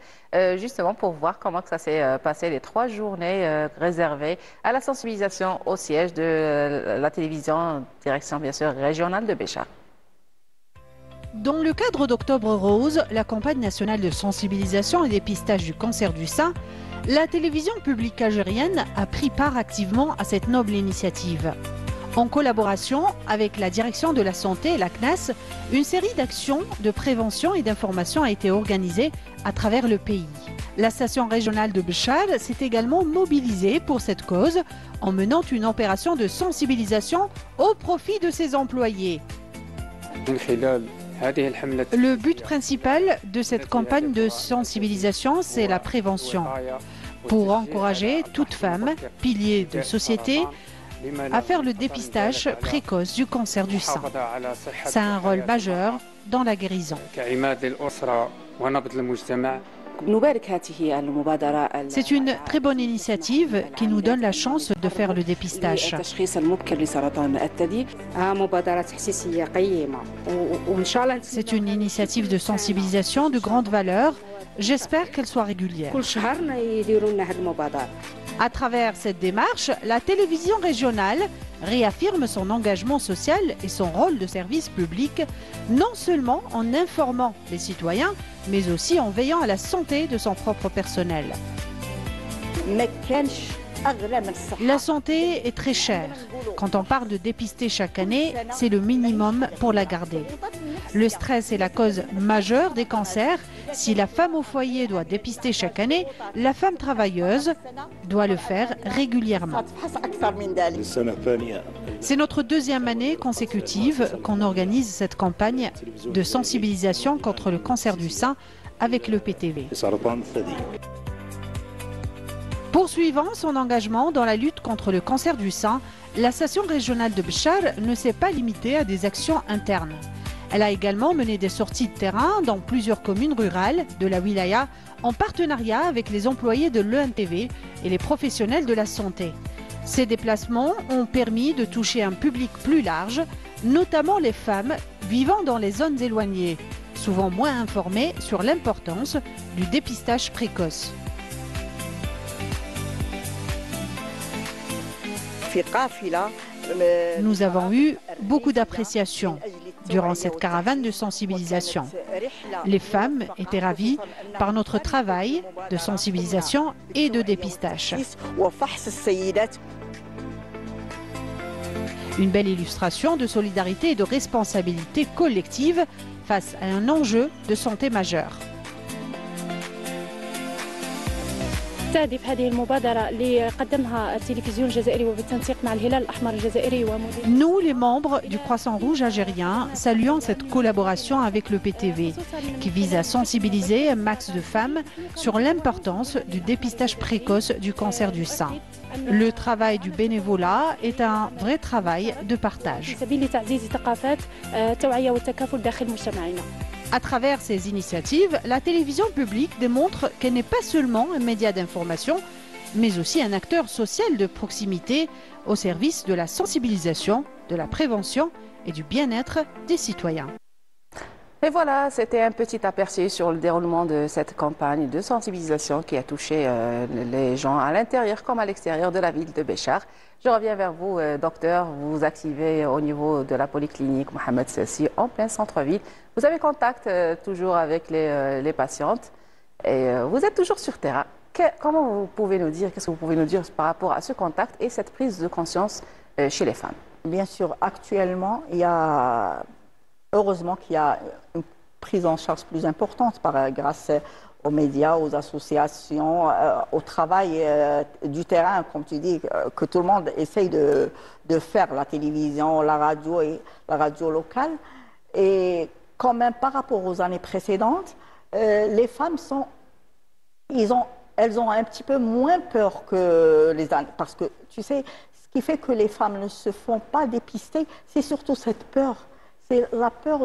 Speaker 1: justement pour voir comment que ça s'est passé les 3 journées réservées à la sensibilisation au siège de la télévision, direction bien sûr régionale de Béchar.
Speaker 4: Dans le cadre d'Octobre Rose, la campagne nationale de sensibilisation et dépistage du cancer du sein, la télévision publique algérienne a pris part activement à cette noble initiative. En collaboration avec la direction de la santé et la CNAS, une série d'actions de prévention et d'information a été organisée à travers le pays. La station régionale de Béchar s'est également mobilisée pour cette cause en menant une opération de sensibilisation au profit de ses employés. Le but principal de cette campagne de sensibilisation, c'est la prévention, pour encourager toute femme, pilier de société, à faire le dépistage précoce du cancer du sein. Ça a un rôle majeur dans la guérison. C'est une très bonne initiative qui nous donne la chance de faire le dépistage. C'est une initiative de sensibilisation de grande valeur. J'espère qu'elle soit régulière. À travers cette démarche, la télévision régionale réaffirme son engagement social et son rôle de service public, non seulement en informant les citoyens, mais aussi en veillant à la santé de son propre personnel. La santé est très chère. Quand on parle de dépister chaque année, c'est le minimum pour la garder. Le stress est la cause majeure des cancers. Si la femme au foyer doit dépister chaque année, la femme travailleuse doit le faire régulièrement. C'est notre 2e année consécutive qu'on organise cette campagne de sensibilisation contre le cancer du sein avec le PTV. Poursuivant son engagement dans la lutte contre le cancer du sein, la station régionale de Béchar ne s'est pas limitée à des actions internes. Elle a également mené des sorties de terrain dans plusieurs communes rurales de la wilaya en partenariat avec les employés de l'ENTV et les professionnels de la santé. Ces déplacements ont permis de toucher un public plus large, notamment les femmes vivant dans les zones éloignées, souvent moins informées sur l'importance du dépistage précoce. Nous avons eu beaucoup d'appréciation durant cette caravane de sensibilisation. Les femmes étaient ravies par notre travail de sensibilisation et de dépistage. Une belle illustration de solidarité et de responsabilité collective face à un enjeu de santé majeur.
Speaker 7: تستهدف هذه المبادرة اللي قدمها التلفزيون الجزائري وبالتنسيق مع الهلال الأحمر الجزائري ومدير.
Speaker 4: Nous, les membres du Croissant Rouge algérien, saluons cette collaboration avec le PTV qui vise à sensibiliser un max de femmes sur l'importance du dépistage précoce du cancer du sein. Le travail du bénévolat est un vrai travail de partage. À travers ces initiatives, la télévision publique démontre qu'elle n'est pas seulement un média d'information, mais aussi un acteur social de proximité au service de la sensibilisation, de la prévention et du bien-être des citoyens.
Speaker 1: Et voilà, c'était un petit aperçu sur le déroulement de cette campagne de sensibilisation qui a touché les gens à l'intérieur comme à l'extérieur de la ville de Béchar. Je reviens vers vous, docteur. Vous vous activez au niveau de la polyclinique Mohamed Sessi en plein centre-ville. Vous avez contact toujours avec les patientes et vous êtes toujours sur terrain. Comment vous pouvez nous dire, qu'est-ce que vous pouvez nous dire par rapport à ce contact et cette prise de conscience chez les femmes?
Speaker 6: Bien sûr, actuellement, heureusement qu'il y a une prise en charge plus importante grâce aux médias, aux associations, au travail du terrain, comme tu dis, que tout le monde essaye de faire, la télévision, la radio et la radio locale. Et quand même, par rapport aux années précédentes, les femmes elles ont un petit peu moins peur que les années. Parce que, tu sais, ce qui fait que les femmes ne se font pas dépister, c'est surtout cette peur. c'est la peur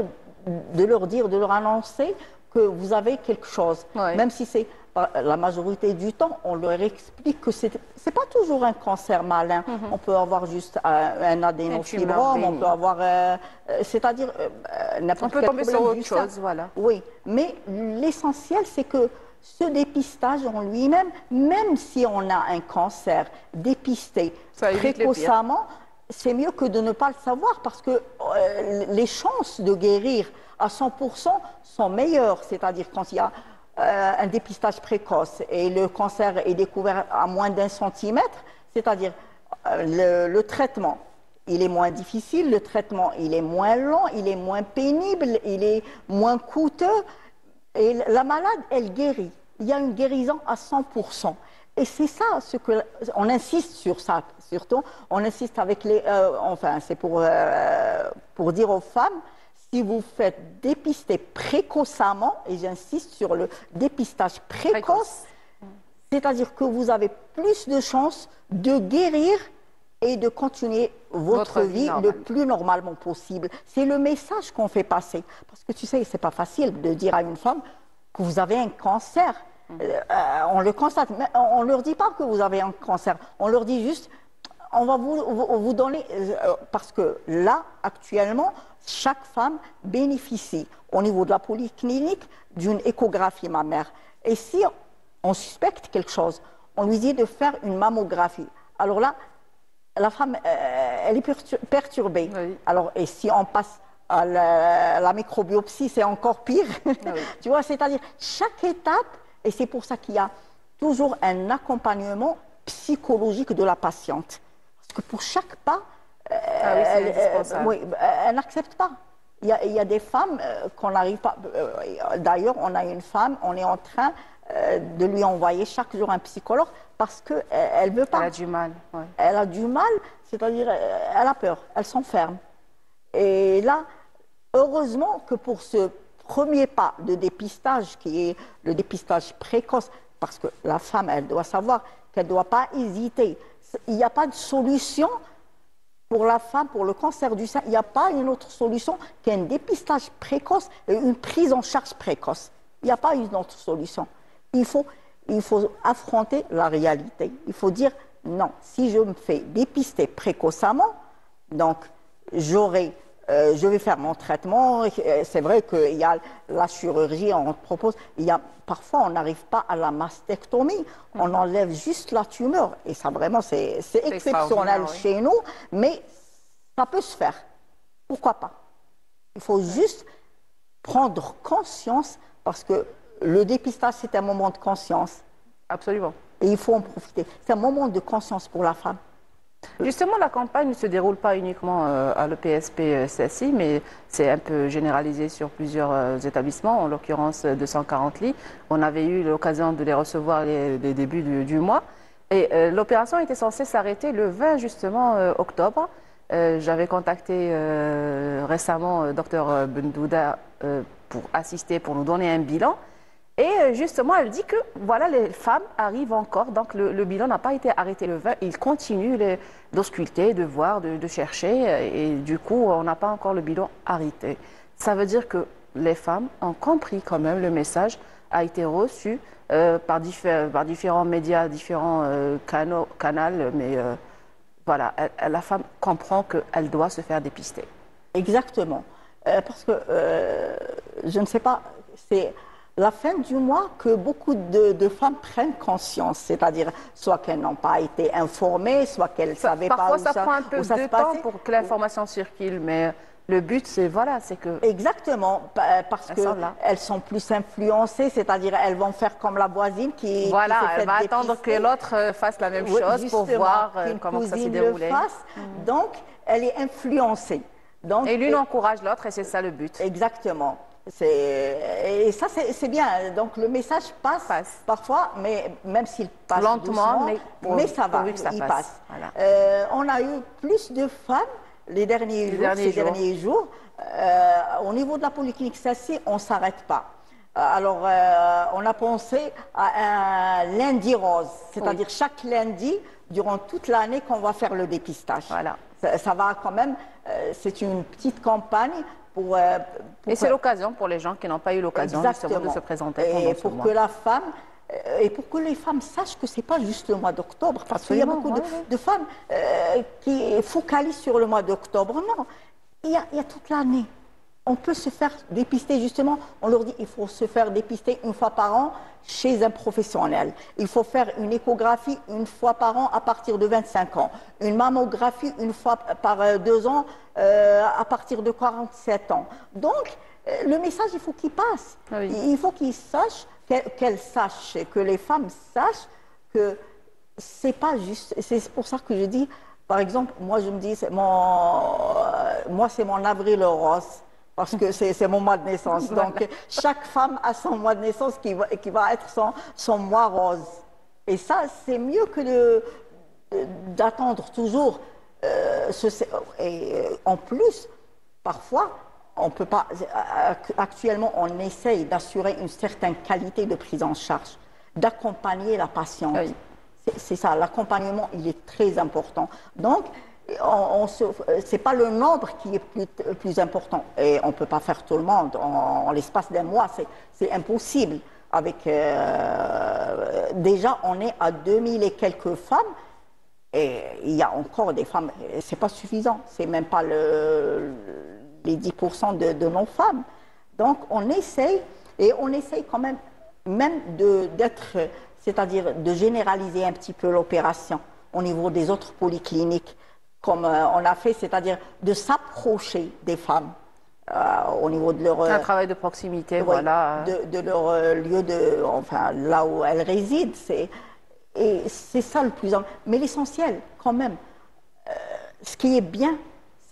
Speaker 6: de leur dire, de leur annoncer que vous avez quelque chose.
Speaker 1: Oui.
Speaker 6: Même si c'est la majorité du temps, on leur explique que c'est pas toujours un cancer malin. On peut avoir juste un adénofibrome, on peut avoir, c'est-à-dire n'importe quel problème
Speaker 1: sur autre
Speaker 6: du sein.
Speaker 1: chose, voilà.
Speaker 6: Oui, mais l'essentiel, c'est que ce dépistage en lui-même, même si on a un cancer dépisté
Speaker 1: Ça évite le pire.
Speaker 6: précocement, c'est mieux que de ne pas le savoir parce que les chances de guérir à 100% sont meilleures. C'est-à-dire quand il y a un dépistage précoce et le cancer est découvert à moins d'1 centimètre, c'est-à-dire le traitement, il est moins difficile, le traitement, il est moins long, il est moins pénible, il est moins coûteux et la malade, elle guérit. Il y a une guérison à 100%. Et c'est ça, on insiste sur ça, surtout, on insiste avec les... enfin, c'est pour dire aux femmes, si vous faites dépister précocement, et j'insiste sur le dépistage précoce, c'est-à-dire que vous avez plus de chances de guérir et de continuer votre vie le plus normalement possible. C'est le message qu'on fait passer. Parce que tu sais, c'est pas facile de dire à une femme que vous avez un cancer. On le constate, mais on ne leur dit pas que vous avez un cancer. On leur dit juste, on va vous donner, parce que là, actuellement, chaque femme bénéficie au niveau de la polyclinique d'une échographie mammaire. Et si on suspecte quelque chose, on lui dit de faire une mammographie. Alors là, la femme, elle est perturbée. Oui. Alors, et si on passe à la microbiopsie, c'est encore pire. Oui. Tu vois, c'est-à-dire chaque étape, et c'est pour ça qu'il y a toujours un accompagnement psychologique de la patiente. Parce que pour chaque pas, elle n'accepte pas. Il y a des femmes qu'on n'arrive pas... D'ailleurs, on a une femme, on est en train de lui envoyer chaque jour un psychologue parce qu'elle ne veut pas.
Speaker 1: Elle a du mal. Ouais.
Speaker 6: Elle a du mal, c'est-à-dire elle a peur, elle s'enferme. Et là, heureusement que pour ce premier pas de dépistage, qui est le dépistage précoce, parce que la femme, elle doit savoir qu'elle ne doit pas hésiter. Il n'y a pas de solution pour la femme, pour le cancer du sein, il n'y a pas une autre solution qu'un dépistage précoce et une prise en charge précoce. Il n'y a pas une autre solution. Il faut affronter la réalité. Il faut dire, non, si je me fais dépister précocement, donc je vais faire mon traitement. C'est vrai qu'il y a la chirurgie, on propose. Parfois, on n'arrive pas à la mastectomie. On enlève juste la tumeur. Et ça, vraiment, c'est exceptionnel chez nous. Mais ça peut se faire. Pourquoi pas? Il faut juste prendre conscience parce que le dépistage, c'est un moment de conscience.
Speaker 1: Absolument.
Speaker 6: Et il faut en profiter. C'est un moment de conscience pour la femme.
Speaker 1: Justement, la campagne ne se déroule pas uniquement à l'EPSP CSI, mais c'est un peu généralisé sur plusieurs établissements, en l'occurrence 240 lits. On avait eu l'occasion de les recevoir les débuts du mois. Et l'opération était censée s'arrêter le 20 justement octobre. J'avais contacté récemment Dr Bendouda pour assister, pour nous donner un bilan. Et justement, elle dit que voilà, les femmes arrivent encore, donc le bilan n'a pas été arrêté le 20, ils continuent d'ausculter, de voir, de chercher, et du coup, on n'a pas encore le bilan arrêté. Ça veut dire que les femmes ont compris quand même, le message a été reçu par différents médias, différents canaux, mais voilà, la femme comprend qu'elle doit se faire dépister.
Speaker 6: Exactement, parce que je ne sais pas, c'est la fin du mois que beaucoup de femmes prennent conscience, c'est-à-dire soit qu'elles n'ont pas été informées, soit qu'elles ne savaient pas où ça se passait.
Speaker 1: Parfois, ça prend un peu de temps pour que l'information circule, mais le but, c'est que...
Speaker 6: Exactement, parce qu'elles sont plus influencées, c'est-à-dire elles vont faire comme la voisine qui
Speaker 1: voilà,
Speaker 6: qui s'est
Speaker 1: elle va attendre que l'autre fasse la même chose pour voir comment ça s'est déroulé.
Speaker 6: Donc, elle est influencée. Donc,
Speaker 1: et l'une encourage l'autre et c'est ça le but.
Speaker 6: Exactement. Et ça, c'est bien. Donc, le message passe parfois, mais même s'il passe
Speaker 1: lentement,
Speaker 6: doucement, mais ça va, il passe. Voilà. On a eu plus de femmes ces derniers jours. Au niveau de la polyclinique CSI, on ne s'arrête pas. Alors, on a pensé à un lundi rose, c'est-à-dire chaque lundi, durant toute l'année, qu'on va faire le dépistage.
Speaker 1: Voilà.
Speaker 6: Ça va quand même, c'est une petite campagne
Speaker 1: Et c'est l'occasion pour les gens qui n'ont pas eu l'occasion justement de se présenter pendant ce mois.
Speaker 6: Que la femme, et pour que les femmes sachent que ce n'est pas juste le mois d'octobre, parce qu'il y a beaucoup de femmes qui focalisent sur le mois d'octobre. Non, il y a toute l'année. On peut se faire dépister, justement, on leur dit qu'il faut se faire dépister une fois par an chez un professionnel. Il faut faire une échographie une fois par an à partir de 25 ans. Une mammographie une fois par 2 ans à partir de 47 ans. Donc, le message, il faut qu'il passe. Oui. Il faut qu'ils sachent, qu'elles sachent, que les femmes sachent que c'est pas juste. C'est pour ça que je dis, par exemple, moi je me dis, moi c'est mon avril rose. Parce que c'est mon mois de naissance. Donc, chaque femme a son mois de naissance qui va être son mois rose. Et ça, c'est mieux que d'attendre toujours. Et en plus, parfois, on peut pas. Actuellement, on essaye d'assurer une certaine qualité de prise en charge, d'accompagner la patiente. Oui. C'est ça, l'accompagnement, il est très important. Donc, ce n'est pas le nombre qui est plus important. Et on ne peut pas faire tout le monde en l'espace d'un mois. C'est impossible. Déjà, on est à 2000 et quelques femmes. Et il y a encore des femmes. Ce n'est pas suffisant. Ce n'est même pas les 10% de nos femmes. Donc, on essaye. Et on essaye quand même c'est-à-dire de généraliser un petit peu l'opération au niveau des autres polycliniques. Comme on a fait, c'est-à-dire de s'approcher des femmes au niveau de leur...
Speaker 1: un travail de proximité, voilà.
Speaker 6: De leur lieu enfin, là où elles résident. Et c'est ça le plus... Mais l'essentiel, quand même, ce qui est bien,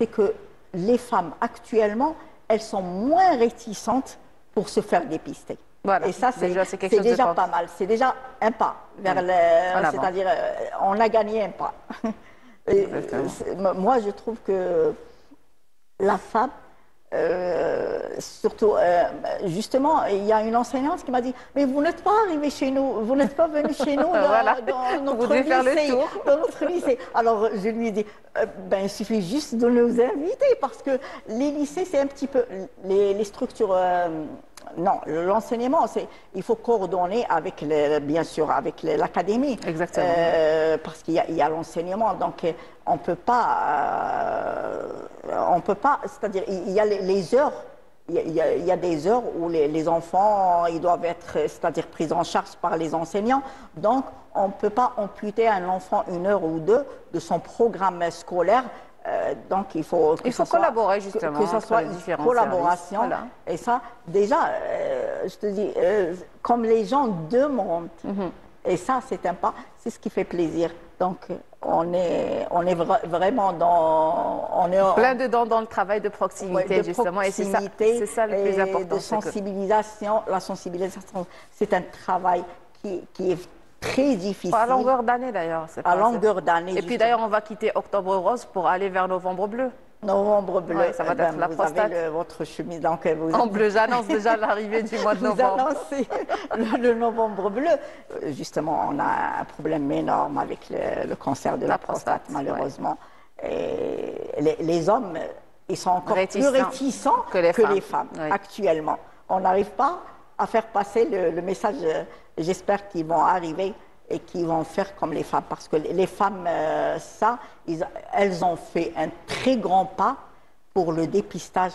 Speaker 6: c'est que les femmes, actuellement, elles sont moins réticentes pour se faire dépister.
Speaker 1: Voilà.
Speaker 6: Et ça, c'est déjà pas mal. C'est déjà un pas vers c'est-à-dire, on a gagné un pas. Moi, je trouve que la femme, surtout, justement, il y a une enseignante qui m'a dit « Mais vous n'êtes pas arrivé chez nous, vous n'êtes pas venu chez nous dans notre lycée. » Alors, je lui ai dit « Il suffit juste de nous inviter parce que les lycées, c'est un petit peu... Les structures... non, l'enseignement, il faut coordonner avec, bien sûr, avec l'académie.
Speaker 1: Exactement.
Speaker 6: Parce qu'il y a l'enseignement, donc on peut pas, c'est-à-dire il y a les heures, il y a des heures où les enfants, ils doivent être, c'est-à-dire pris en charge par les enseignants. Donc, on ne peut pas amputer à un enfant 1 heure ou 2 de son programme scolaire. Donc il faut
Speaker 1: collaborer justement
Speaker 6: que ce soit une collaboration. Voilà. Et ça, déjà, je te dis, comme les gens demandent, et ça c'est un pas, c'est ce qui fait plaisir. Donc on est vraiment
Speaker 1: plein dedans dans le travail de proximité, justement, et c'est ça le plus important.
Speaker 6: De sensibilisation, la sensibilisation, c'est un travail qui est très difficile.
Speaker 1: À longueur d'année d'ailleurs.
Speaker 6: À longueur d'année.
Speaker 1: Et puis d'ailleurs, on va quitter Octobre Rose pour aller vers Novembre Bleu.
Speaker 6: Novembre Bleu,
Speaker 1: ouais, ça va être la prostate.
Speaker 6: Vous avez votre chemise, donc
Speaker 1: en bleu, j'annonce déjà l'arrivée du mois de novembre.
Speaker 6: Vous annoncez le Novembre Bleu. Justement, on a un problème énorme avec le cancer de la prostate, malheureusement. Ouais. Et les hommes, ils sont encore plus réticents que les femmes oui. Actuellement. On n'arrive pas à faire passer le message. J'espère qu'ils vont arriver et qu'ils vont faire comme les femmes. Parce que les femmes, elles ont fait un très grand pas pour le dépistage.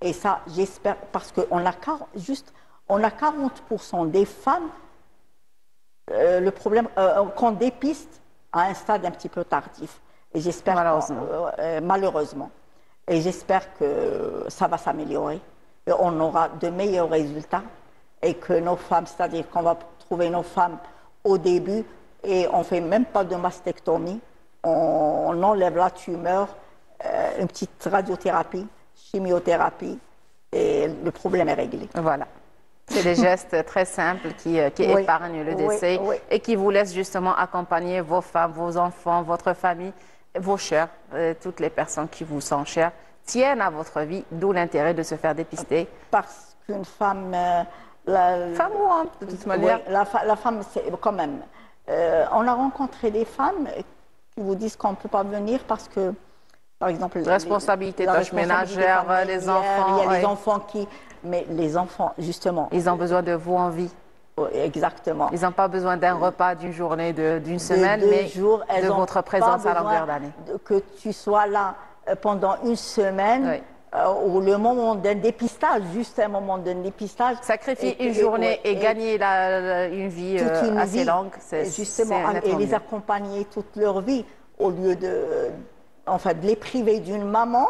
Speaker 6: Et ça, j'espère, parce qu'on a 40% des femmes, le problème, qu'on dépiste à un stade un petit peu tardif. Et j'espère, malheureusement. Et j'espère que ça va s'améliorer. Et on aura de meilleurs résultats. Et que nos femmes, c'est-à-dire qu'on va trouver nos femmes au début et on ne fait même pas de mastectomie, on enlève la tumeur, une petite radiothérapie, chimiothérapie et le problème est réglé.
Speaker 1: Voilà. C'est des gestes très simples qui épargnent le décès et qui vous laissent justement accompagner vos femmes, vos enfants, votre famille, vos chers, toutes les personnes qui vous sont chères, tiennent à votre vie, d'où l'intérêt de se faire dépister.
Speaker 6: Parce qu'une femme...
Speaker 1: femme ou homme, de toute manière.
Speaker 6: Oui, la femme, c'est quand même. On a rencontré des femmes qui vous disent qu'on ne peut pas venir parce que par exemple,
Speaker 1: responsabilité,
Speaker 6: la
Speaker 1: tâches ménagères, les enfants.
Speaker 6: Il y a les enfants qui, mais les enfants justement,
Speaker 1: ils ont besoin de vous en vie.
Speaker 6: Exactement.
Speaker 1: Ils n'ont pas besoin d'un repas, d'une journée, d'une semaine, mais de votre présence à longueur d'année.
Speaker 6: Que tu sois là pendant une semaine, ou le moment d'un dépistage, juste un moment d'un dépistage.
Speaker 1: Sacrifier une journée et gagner une vie assez longue, c'est
Speaker 6: justement, et les accompagner toute leur vie, au lieu de les priver d'une maman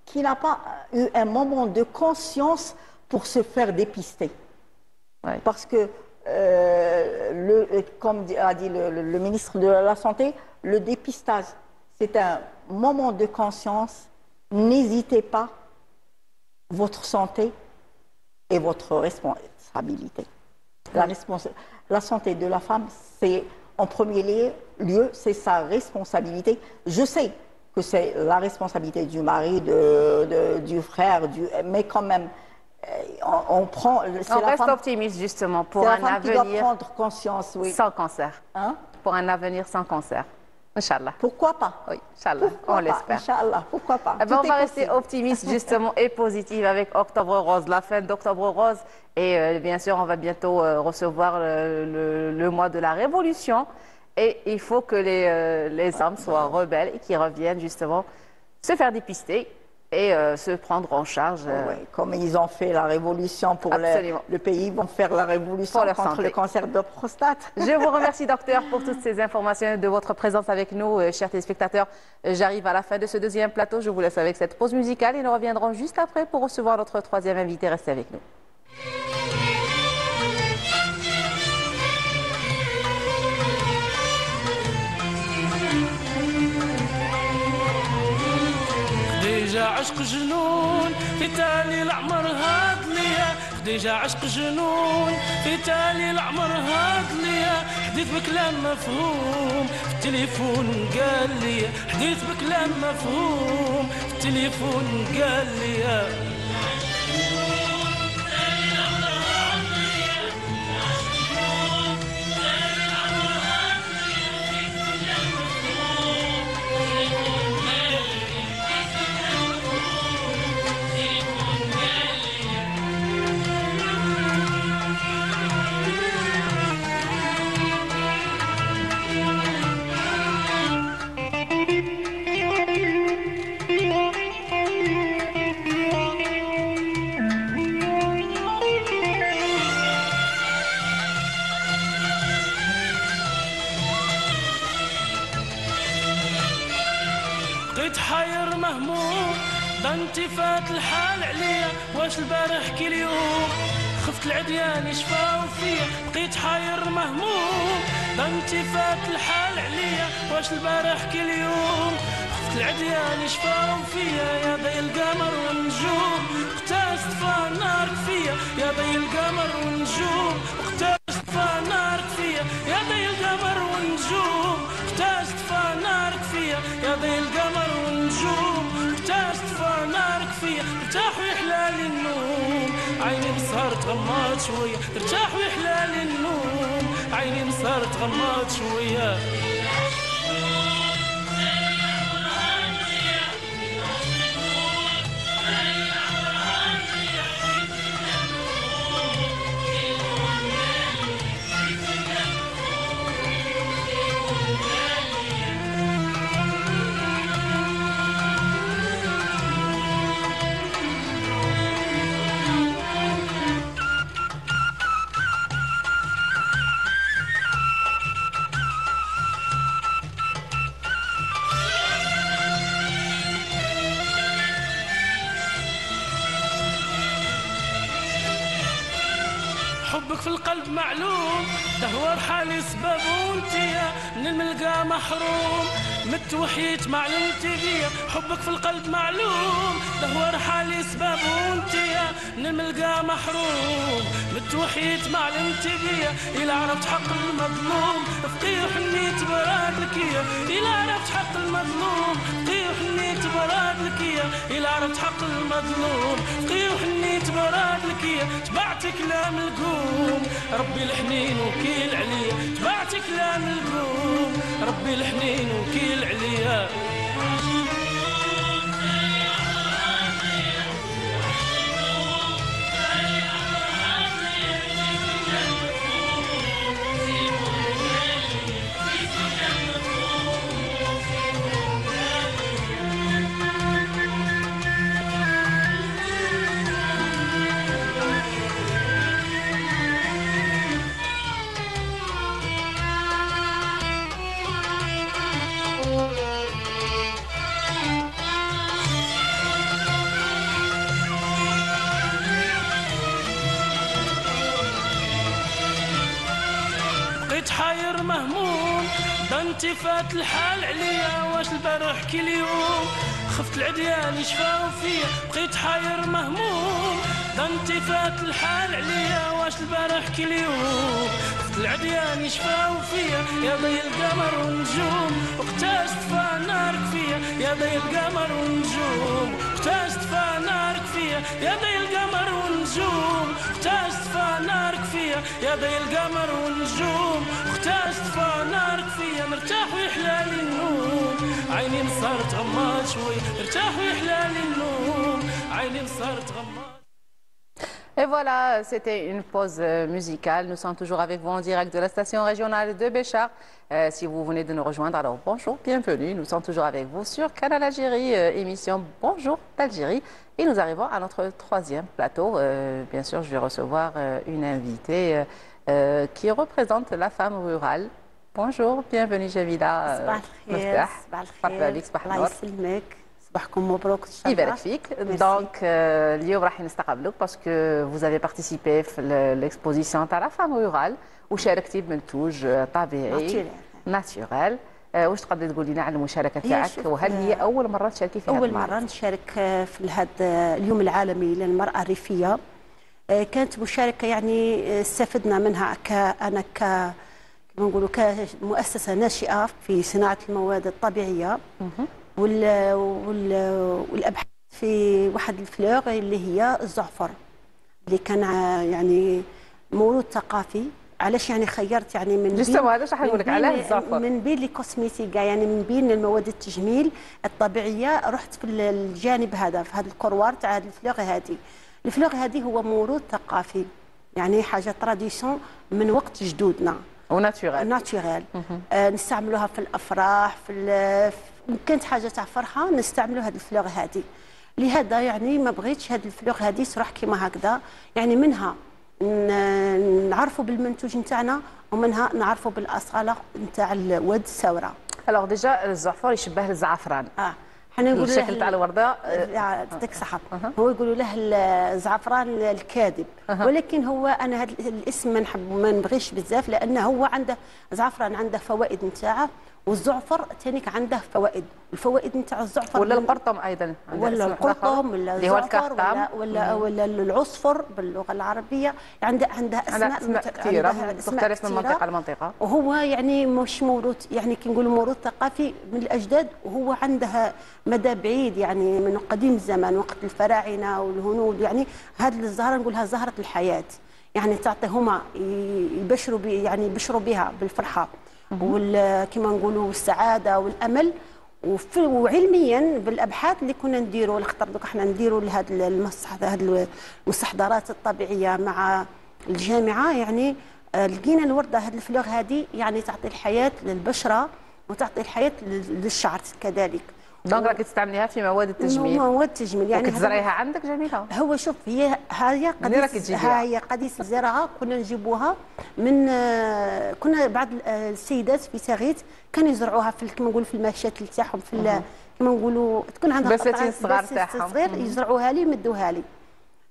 Speaker 6: qui n'a pas eu un moment de conscience pour se faire dépister. Ouais. Parce que, comme a dit le ministre de la Santé, le dépistage, c'est un moment de conscience. N'hésitez pas, votre santé est votre responsabilité. La santé de la femme, c'est en premier lieu, c'est sa responsabilité. Je sais que c'est la responsabilité du mari, du frère, mais quand même, on
Speaker 1: reste optimiste justement pour un avenir
Speaker 6: qui doit prendre conscience,
Speaker 1: sans cancer.
Speaker 6: Hein?
Speaker 1: Pour un avenir sans cancer. Inch'Allah.
Speaker 6: Pourquoi pas?
Speaker 1: Oui, Inch'Allah, on l'espère.
Speaker 6: Inch'Allah, pourquoi pas?
Speaker 1: On va rester optimiste justement et positive avec Octobre Rose, la fin d'Octobre Rose. Et bien sûr, on va bientôt recevoir le mois de la Révolution. Et il faut que les hommes soient rebelles et qu'ils reviennent justement se faire dépister et se prendre en charge.
Speaker 6: Comme ils ont fait la révolution pour le pays, ils vont faire la révolution contre le cancer de prostate.
Speaker 1: Je vous remercie, docteur, pour toutes ces informations, de votre présence avec nous, chers téléspectateurs. J'arrive à la fin de ce deuxième plateau. Je vous laisse avec cette pause musicale et nous reviendrons juste après pour recevoir notre troisième invité. Restez avec nous.
Speaker 5: خديجة عشق جنون في تالي العمر هاد ليا خديجة عشق جنون في تالي العمر هاد ليا حديث بكلام مفهوم في التليفون قال ليا حديث بكلام مفهوم في التليفون قال ليا حاير مهموم ضنتي فات الحال عليا واش البارح كي اليوم خفت العديان يشفاو فيا بقيت حاير مهموم ضنتي فات الحال عليا واش البارح كي اليوم خفت العديان يشفاو فيا يا ضي القمر والنجوم اقتاست نارك فيا يا ضي القمر والنجوم اقتاست نارك فيا يا ضي القمر والنجوم اقتاست نارك فيا يا ضي القمر والنجوم اقتاست نارك فيا ارتاح ويحلالي النوم عيني مسهر تغمض شويه ارتاح ويحلالي النوم عيني مسهر تغمض شويه حبك في القلب معلوم دهور حالي سبب وانتيا من الملقى محروم مت وحيت ما علمتي بيا حبك في القلب معلوم دهور حالي سبب وانتيا من الملقى محروم مت وحيت ما علمتي بيا إلا عرفت حق المظلوم فقيه حنيت براد لكيا إلا عرفت حق المظلوم فقيه حنيت براد لكيا إلا عرفت حق المظلوم فقيه حنيت براد لكيا تبعت كلام القوم ربي الحنين وكيل عليا تبعت كلام القوم ربي الحنين وكيل عليا انتي فات الحال عليا واش البارح كي اليوم خفت العديان يشفاو فيا بقيت حاير مهموم انتي فات الحال عليا واش البارح كي اليوم خفت العديان يشفاو فيا يا ضي القمر والنجوم وقتاش طفى نارك فيا يا ضي القمر والنجوم وقتاش طفى نارك فيا يا ضي القمر والنجوم وقتاش طفى نارك فيا يا ضي القمر والنجوم وقتاش طفى نارك فيا مرتاح ويحلالي النوم عيني صارت غماض شوي ارتاح ويحلالي النوم عيني صارت غماض.
Speaker 1: Et voilà, c'était une pause musicale. Nous sommes toujours avec vous en direct de la station régionale de Béchar. Si vous venez de nous rejoindre, alors bonjour, bienvenue. Nous sommes toujours avec vous sur Canal Algérie, émission Bonjour d'Algérie. Et nous arrivons à notre troisième plateau. Bien sûr, je vais recevoir une invitée qui représente la femme rurale. Bonjour, bienvenue Jamila.
Speaker 8: صباحكم مبروك ان شاء الله.
Speaker 1: يبارك فيك. دونك اليوم راح نستقبلوك باسكو vous avez participé في l'exposition تاع لا فام رورال وشاركتي بمنتوج طبيعي ناتشورال. واش تقدري تقولي لنا على المشاركه تاعك وهل هي اول مره تشاركي فيها؟
Speaker 8: اول مره نشارك في هذا اليوم العالمي للمراه الريفيه. كانت مشاركه يعني استفدنا منها انا كما نقولوا كمؤسسه ناشئه في صناعه المواد الطبيعيه. والابحاث في واحد الفلور اللي هي الزعفر اللي كان يعني موروث ثقافي. علاش يعني خيرت يعني من بين
Speaker 1: هذا راح نقول لك علاه الزعفر
Speaker 8: من بين لي كوسميتيكا يعني من بين المواد التجميل الطبيعيه رحت في الجانب هذا في هذا الكروار تاع هذه الفلور هذه. الفلور هذه هو موروث ثقافي يعني حاجه تراديسيون من وقت جدودنا وناتشورال. نستعملوها في الافراح في كانت حاجه تاع فرحه نستعملوا هذه الفلور هذه. لهذا يعني ما بغيتش هذه الفلور هذه تروح كيما هكذا يعني منها نعرفوا بالمنتوج نتاعنا ومنها نعرفوا بالاصاله نتاع الود الثوره.
Speaker 1: الوغ ديجا الزعفر يشبه الزعفران.
Speaker 8: حنا نقولوا له
Speaker 1: الشكل تاع الورده
Speaker 8: يعطيك الصحه. هو يقولوا له الزعفران الكاذب. ولكن هو انا هذا الاسم ما نبغيش بزاف لانه هو عنده زعفران عنده فوائد نتاعه والزعفر ثاني عنده فوائد. الفوائد نتاع الزعفر
Speaker 1: ولا القرطم ايضا
Speaker 8: ولا القرطم ولا الزعفر ولا العصفر باللغه العربيه عندها اسماء
Speaker 1: كثيره تختلف من منطقه لمنطقه.
Speaker 8: وهو يعني مش موروث يعني كي نقولوا موروث ثقافي من الاجداد وهو عندها مدى بعيد يعني من قديم الزمان وقت الفراعنه والهنود. يعني هذه الزهره نقولها زهره الحياه يعني تعطيهما يبشروا يعني يبشروا بها بالفرحه كما نقولوا السعاده والامل. وعلميا بالابحاث اللي كنا نديروا خاطر دوك احنا نديروا لهذه المستحضرات الطبيعيه مع الجامعه يعني لقينا الورده هذه الفلور هذه يعني تعطي الحياه للبشره وتعطي الحياه للشعر كذلك.
Speaker 1: دونك راكي تستعمليها في مواد التجميل.
Speaker 8: مواد التجميل يعني
Speaker 1: كتزرعيها عندك جميله.
Speaker 8: هو شوف هي قديس الزراعه كنا نجيبوها من كنا بعض السيدات في ساغيت كانوا يزرعوها في كما نقولوا في الماشات تاعهم في كما نقولوا تكون عندها
Speaker 1: بساتين صغار تاعهم
Speaker 8: صغير يزرعوها لي يمدوها لي.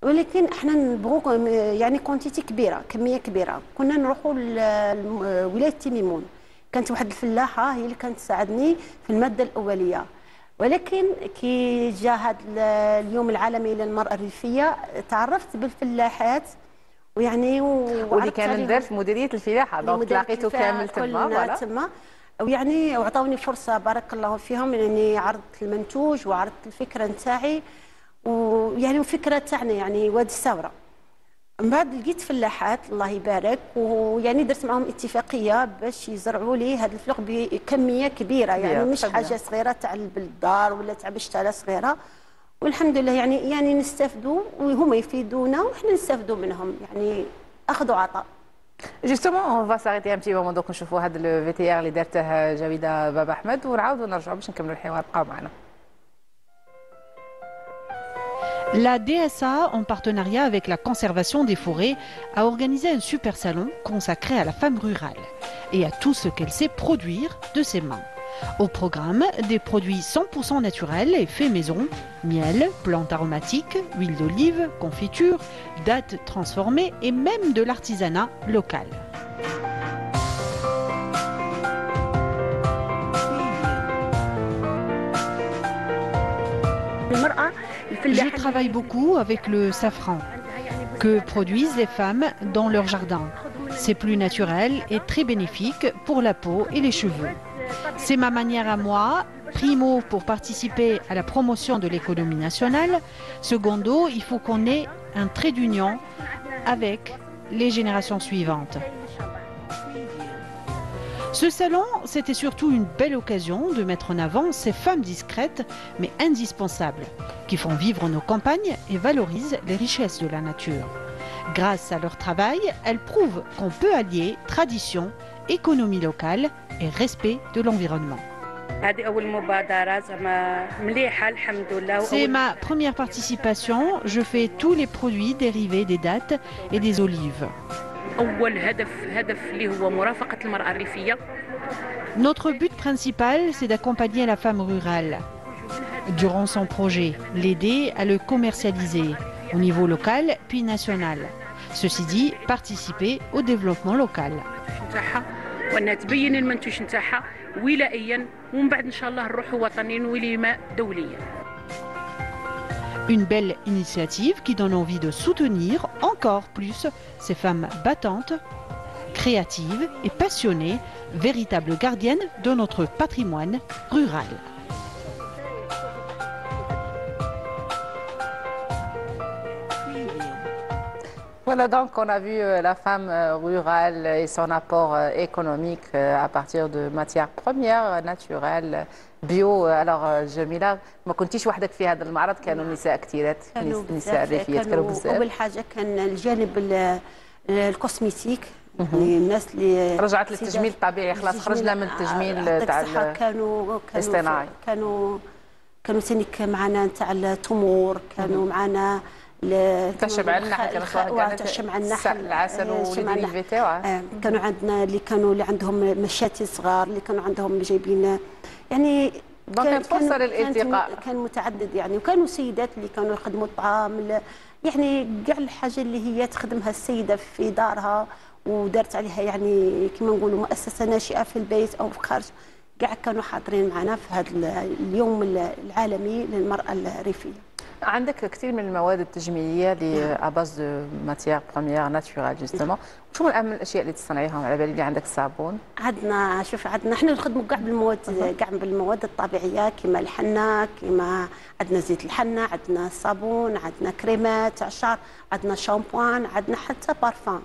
Speaker 8: ولكن احنا نبغوا يعني كونتيتي كبيره كميه كبيره. كنا نروحوا لولايه تيميمون كانت واحد الفلاحه هي اللي كانت تساعدني في الماده الاوليه. ولكن كي جاء هذا اليوم العالمي للمرأة الريفية تعرفت بالفلاحات ويعني
Speaker 1: واللي كان ندير في مديرية الفلاحة دونك تلاقيتو كامل
Speaker 8: تما ويعني وعطاوني فرصة بارك الله فيهم اني عرضت المنتوج وعرضت الفكرة نتاعي ويعني الفكرة تاعنا يعني واد الثورة. من بعد لقيت فلاحات الله يبارك ويعني درت معهم اتفاقيه باش يزرعوا لي هذا الفلوق بكميه كبيره يعني مش حاجه صغيره تاع الدار ولا تاع بشتاله صغيره. والحمد لله يعني نستافدوا وهما يفيدونا وحنا نستافدوا منهم يعني اخذ وعطاء.
Speaker 1: جوستومون اون فا ساريتي ان بتي مومون دوك نشوفوا هذا الفي تي ار اللي دارته جاويده بابا احمد ونعاودوا نرجعوا باش نكملوا الحوار. بقاو معنا.
Speaker 4: La DSA, en partenariat avec la conservation des forêts, a organisé un super salon consacré à la femme rurale et à tout ce qu'elle sait produire de ses mains. Au programme, des produits 100% naturels et faits maison, miel, plantes aromatiques, huile d'olive, confiture, dattes transformées et même de l'artisanat local.
Speaker 8: المراه
Speaker 4: Je travaille beaucoup avec le safran que produisent les femmes dans leur jardin. C'est plus naturel et très bénéfique pour la peau et les cheveux. C'est ma manière à moi, primo pour participer à la promotion de l'économie nationale, secondo, il faut qu'on ait un trait d'union avec les générations suivantes. Ce salon, c'était surtout une belle occasion de mettre en avant ces femmes discrètes mais indispensables, qui font vivre nos campagnes et valorisent les richesses de la nature. Grâce à leur travail, elles prouvent qu'on peut allier tradition, économie locale et respect de l'environnement. C'est ma première participation. Je fais tous les produits dérivés des dattes et des olives. Notre but principal, c'est d'accompagner la femme rurale durant son projet, l'aider à le commercialiser au niveau local puis national. Ceci dit, participer au développement local.
Speaker 9: وانها تبين المنتوج نتاعها ولائيا ومن بعد ان شاء الله نروحوا وطنيا وليما دوليا.
Speaker 4: Une belle initiative qui donne envie de soutenir encore plus ces femmes battantes, créatives et passionnées, véritables gardiennes de notre patrimoine rural.
Speaker 1: Voilà, donc on a vu la femme rurale et son apport économique à partir de matières premières naturelles bio. Alors جميلة ما كنتيش وحدك في هذا المعرض، كانوا نساء كثيرات، نساء ريفيات كانوا بزاف.
Speaker 8: أول حاجة كان الجانب الكوسميتيك، يعني الناس اللي
Speaker 1: رجعت للتجميل الطبيعي، خلاص خرجنا من التجميل تاع الاصطناعي.
Speaker 8: كانوا ثانيك معنا تاع التمور، كانوا معنا
Speaker 1: تشمع النحل،
Speaker 8: تشمع النحل،
Speaker 1: العسل والديريفي تاعها.
Speaker 8: كانوا عندنا اللي عندهم مشاتي صغار، اللي كانوا عندهم جايبين يعني
Speaker 1: كانت فرصه للالتقاء،
Speaker 8: كان متعدد يعني. وكانوا سيدات اللي كانوا يخدموا الطعام، يعني كاع الحاجه اللي هي تخدمها السيده في دارها ودارت عليها يعني كما نقولوا مؤسسه ناشئه في البيت او في الخارج، كاع كانوا حاضرين معنا في هذا اليوم العالمي للمراه الريفيه.
Speaker 1: عندك كثير من المواد التجميليه اللي اباز دو ماتيير بروميير ناتشورال جوستومون، شو من اهم الاشياء اللي تصنعيهم؟ على بالي عندك الصابون.
Speaker 8: عندنا شوف، عندنا احنا نخدموا كاع بالمواد الطبيعيه، كما الحنه، كما عندنا زيت الحنه، عندنا الصابون، عندنا كريمات تاع الشعر، عندنا شامبوان، عندنا حتى بارفان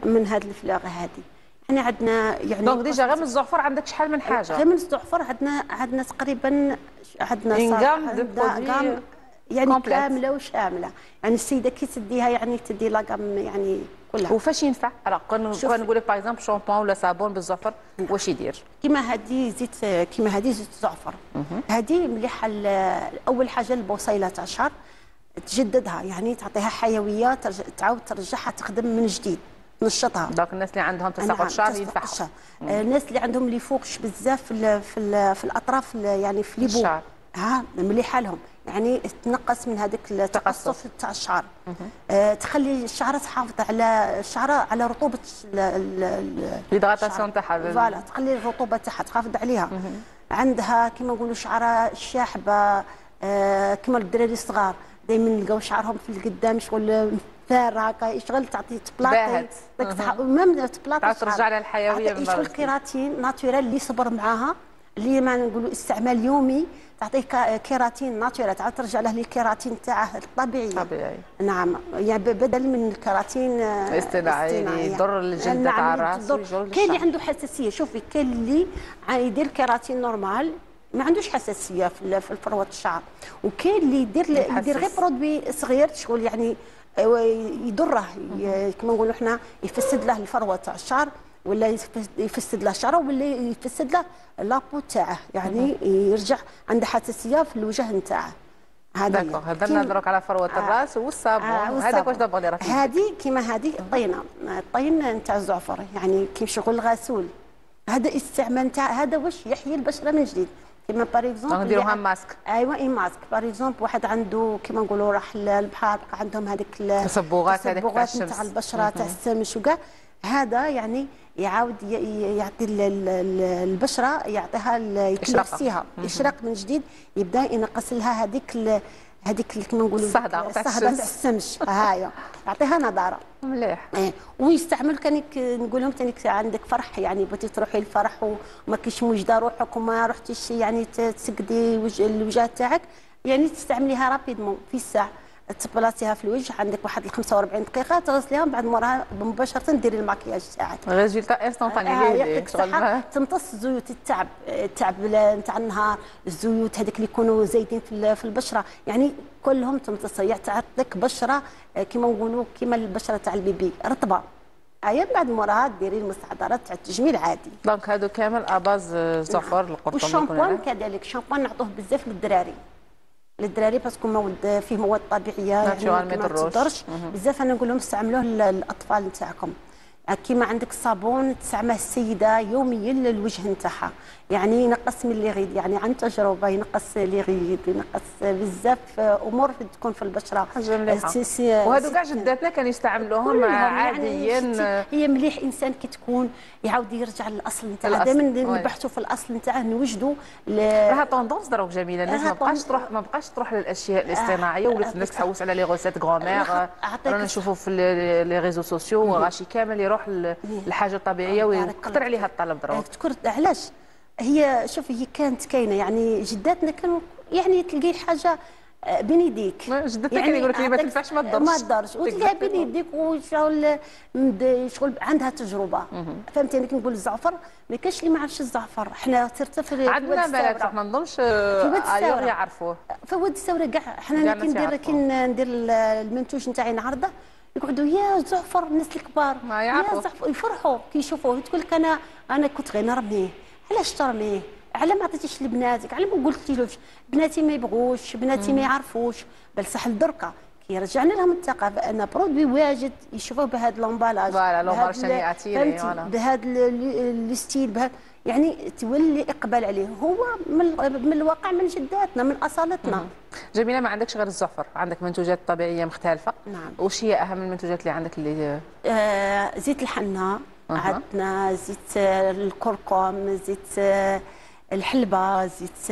Speaker 8: من هذه الفلاغ هذه. يعني عندنا يعني
Speaker 1: دونك ديجا غير من الزعفر عندك شحال من حاجه؟
Speaker 8: غير من الزعفر عندنا تقريبا عندنا
Speaker 1: غام
Speaker 8: يعني كامله وشامله، يعني السيده كي تديها يعني تدي لاكام يعني كلها.
Speaker 1: وفاش ينفع؟ كون نقول لك باغ اكزومبل شامبون ولا صابون بالزعفر واش يدير؟
Speaker 8: كيما هذه زيت الزعفر، هذه مليحه. اول حاجه البصيله تاع الشعر تجددها، يعني تعطيها حيويه، تعاود ترجعها تخدم من جديد، تنشطها.
Speaker 1: دونك الناس اللي عندهم تساقط شعر ينفعها.
Speaker 8: الناس اللي عندهم اللي فوقش بزاف في الاطراف يعني في لي بو مليحه لهم، يعني تنقص من هذاك التقصف تاع الشعر. تخلي الشعره تحافظ على الشعره على رطوبه
Speaker 1: الهيدراتاسيون تاعها،
Speaker 8: فوالا تخلي الرطوبه تاعها تحافظ عليها. عندها كما نقولوا شعره شاحبه، كما الدراري الصغار دائما نلقاو شعرهم في القدام شغل ثار هكا، يشغل تعطي تبلاطي ميم تبلاطي
Speaker 1: ترجع لها الحيويه.
Speaker 8: يشغل كيراتين ناتورال اللي صبر معاها، اللي ما نقولوا استعمال يومي، تعطيه كيراتين ناتورال، تعاود ترجع له الكيراتين تاعه الطبيعي. نعم، يعني بدل من الكيراتين
Speaker 1: الاصطناعي يضر الجلد تاع الراس.
Speaker 8: كاين اللي عنده حساسيه، شوفي كاين اللي يدير كيراتين نورمال ما عندوش حساسيه في الفروه الشعر، وكاين اللي يدير غير برودوي صغير شغل يعني يضره، كما نقولوا احنا يفسد له الفروه تاع الشعر، ولا يفسد له شعره، ولا يفسد له لابو تاعه، يعني يرجع عنده حساسيه في الوجه نتاعه.
Speaker 1: هذا هضرنا دروك على فروه الراس والصابون. هذاك واش دابا اللي راه
Speaker 8: هذه كيما هذه الطين نتاع الزعفر، يعني كيف شغل الغسول، هذا استعمال تاع هذا واش يحيي البشره من جديد. كيما باغ اكزومبل
Speaker 1: نديروها ماسك.
Speaker 8: ايوا ماسك باغ اكزومبل، واحد عنده كيما نقولوا راح للبحر، عندهم هذيك
Speaker 1: التصبغات هذيك
Speaker 8: تاع البشره تاع السمش وكاع، هذا يعني يعاود يعطي البشره، يعطيها يكلفسيها يشرق من جديد، يبدا ينقص لها هذيك اللي كما نقولوا
Speaker 1: الصهده تاع
Speaker 8: الشمس هايا، يعطيها نضاره
Speaker 1: مليح.
Speaker 8: ويستعمل كان نقول لهم ثاني عندك فرح، يعني بغيتي تروحي للفرح وما كاينش موجده روحك وما رحتيش يعني تسقدي الوجه تاعك، يعني تستعمليها رابيدمون في الساعه، تبلاصيها في الوجه، عندك واحد 45 دقيقه تغسليها، بعد موراها مباشره ديري الماكياج تاعك.
Speaker 1: ريزولتا انستونطاني
Speaker 8: يعطيك الصحه، تمتص زيوت التعب نتاع النهار، الزيوت هذيك اللي يكونوا زايدين في البشره، يعني كلهم تمتص، يعطيك بشره كما نقولوا كما البشره تاع البيبي رطبه. بعد موراها ديري المستحضرات تاع التجميل عادي.
Speaker 1: دونك هادو كامل اباز زعفر القرطبي.
Speaker 8: والشامبوان كذلك، الشامبوان نعطوه بزاف للدراري باسكو فيه مواد طبيعيه يعني ما تضرش بزاف. انا نقول لهم استعملوه للاطفال نتاعكم، كيما عندك الصابون تستعمله السيده يوميا للوجه نتاعها، يعني ينقص من لي غيد، يعني عن تجربه ينقص لي غيد، ينقص بزاف امور تكون في البشره.
Speaker 1: وهذو كاع جداتنا كانوا يستعملوهم عاديا.
Speaker 8: يعني هي مليح انسان كي تكون يعاود يرجع للاصل نتاعها، دائما نبحثوا في الاصل نتاعه، نوجدوا
Speaker 1: راها طوندونس دروك جميله. الناس ما بقاش تروح للاشياء الاصطناعيه، ولات الناس تحوس على لي غوسيت غومير. رانا نشوفوا في لي ريزو سوسيو غاشي كامل يروح للحاجه الطبيعيه ويكثر عليها الطلب دروك.
Speaker 8: تذكرت علاش هي شوفي هي كانت كاينه، يعني جداتنا كانوا يعني تلقاي حاجه بين يديك،
Speaker 1: جدتنا كان يقول لك ما تنفعش ما تضرش
Speaker 8: وتلقاها بين يديك وشغل عندها تجربه. فهمتيني كي نقول الزعفر ما كاينش اللي ما عرفش الزعفر، حنا صرت في
Speaker 1: عندنا بنات ما نظنش يعرفوه
Speaker 8: في واد الثوره كاع. حنا كي ندير المنتوج نتاعي نعرضه يقعدوا يا زعفر، الناس الكبار
Speaker 1: ما يعرفوا
Speaker 8: يا زعفر يفرحوا كي يشوفوه، تقول لك انا كنت غير نرميه، علاش ترميه؟ على ما عطيتيش لبناتك، على ما قلتيلوش بناتي ما يبغوش، بناتي ما يعرفوش. بل صح دركا كي رجعنا لهم الثقافه ان برودوي واجد يشوفوه بهذا لومبالاج، بهذا الستيل، بهذا يعني تولي اقبال عليه، هو من الواقع من جداتنا من اصالتنا.
Speaker 1: جميله، ما عندكش غير الزعفر، عندك منتوجات طبيعيه مختلفه.
Speaker 8: نعم.
Speaker 1: وش هي اهم المنتوجات اللي عندك؟ اللي
Speaker 8: زيت الحنه، عندنا زيت الكركم، زيت الحلبه، زيت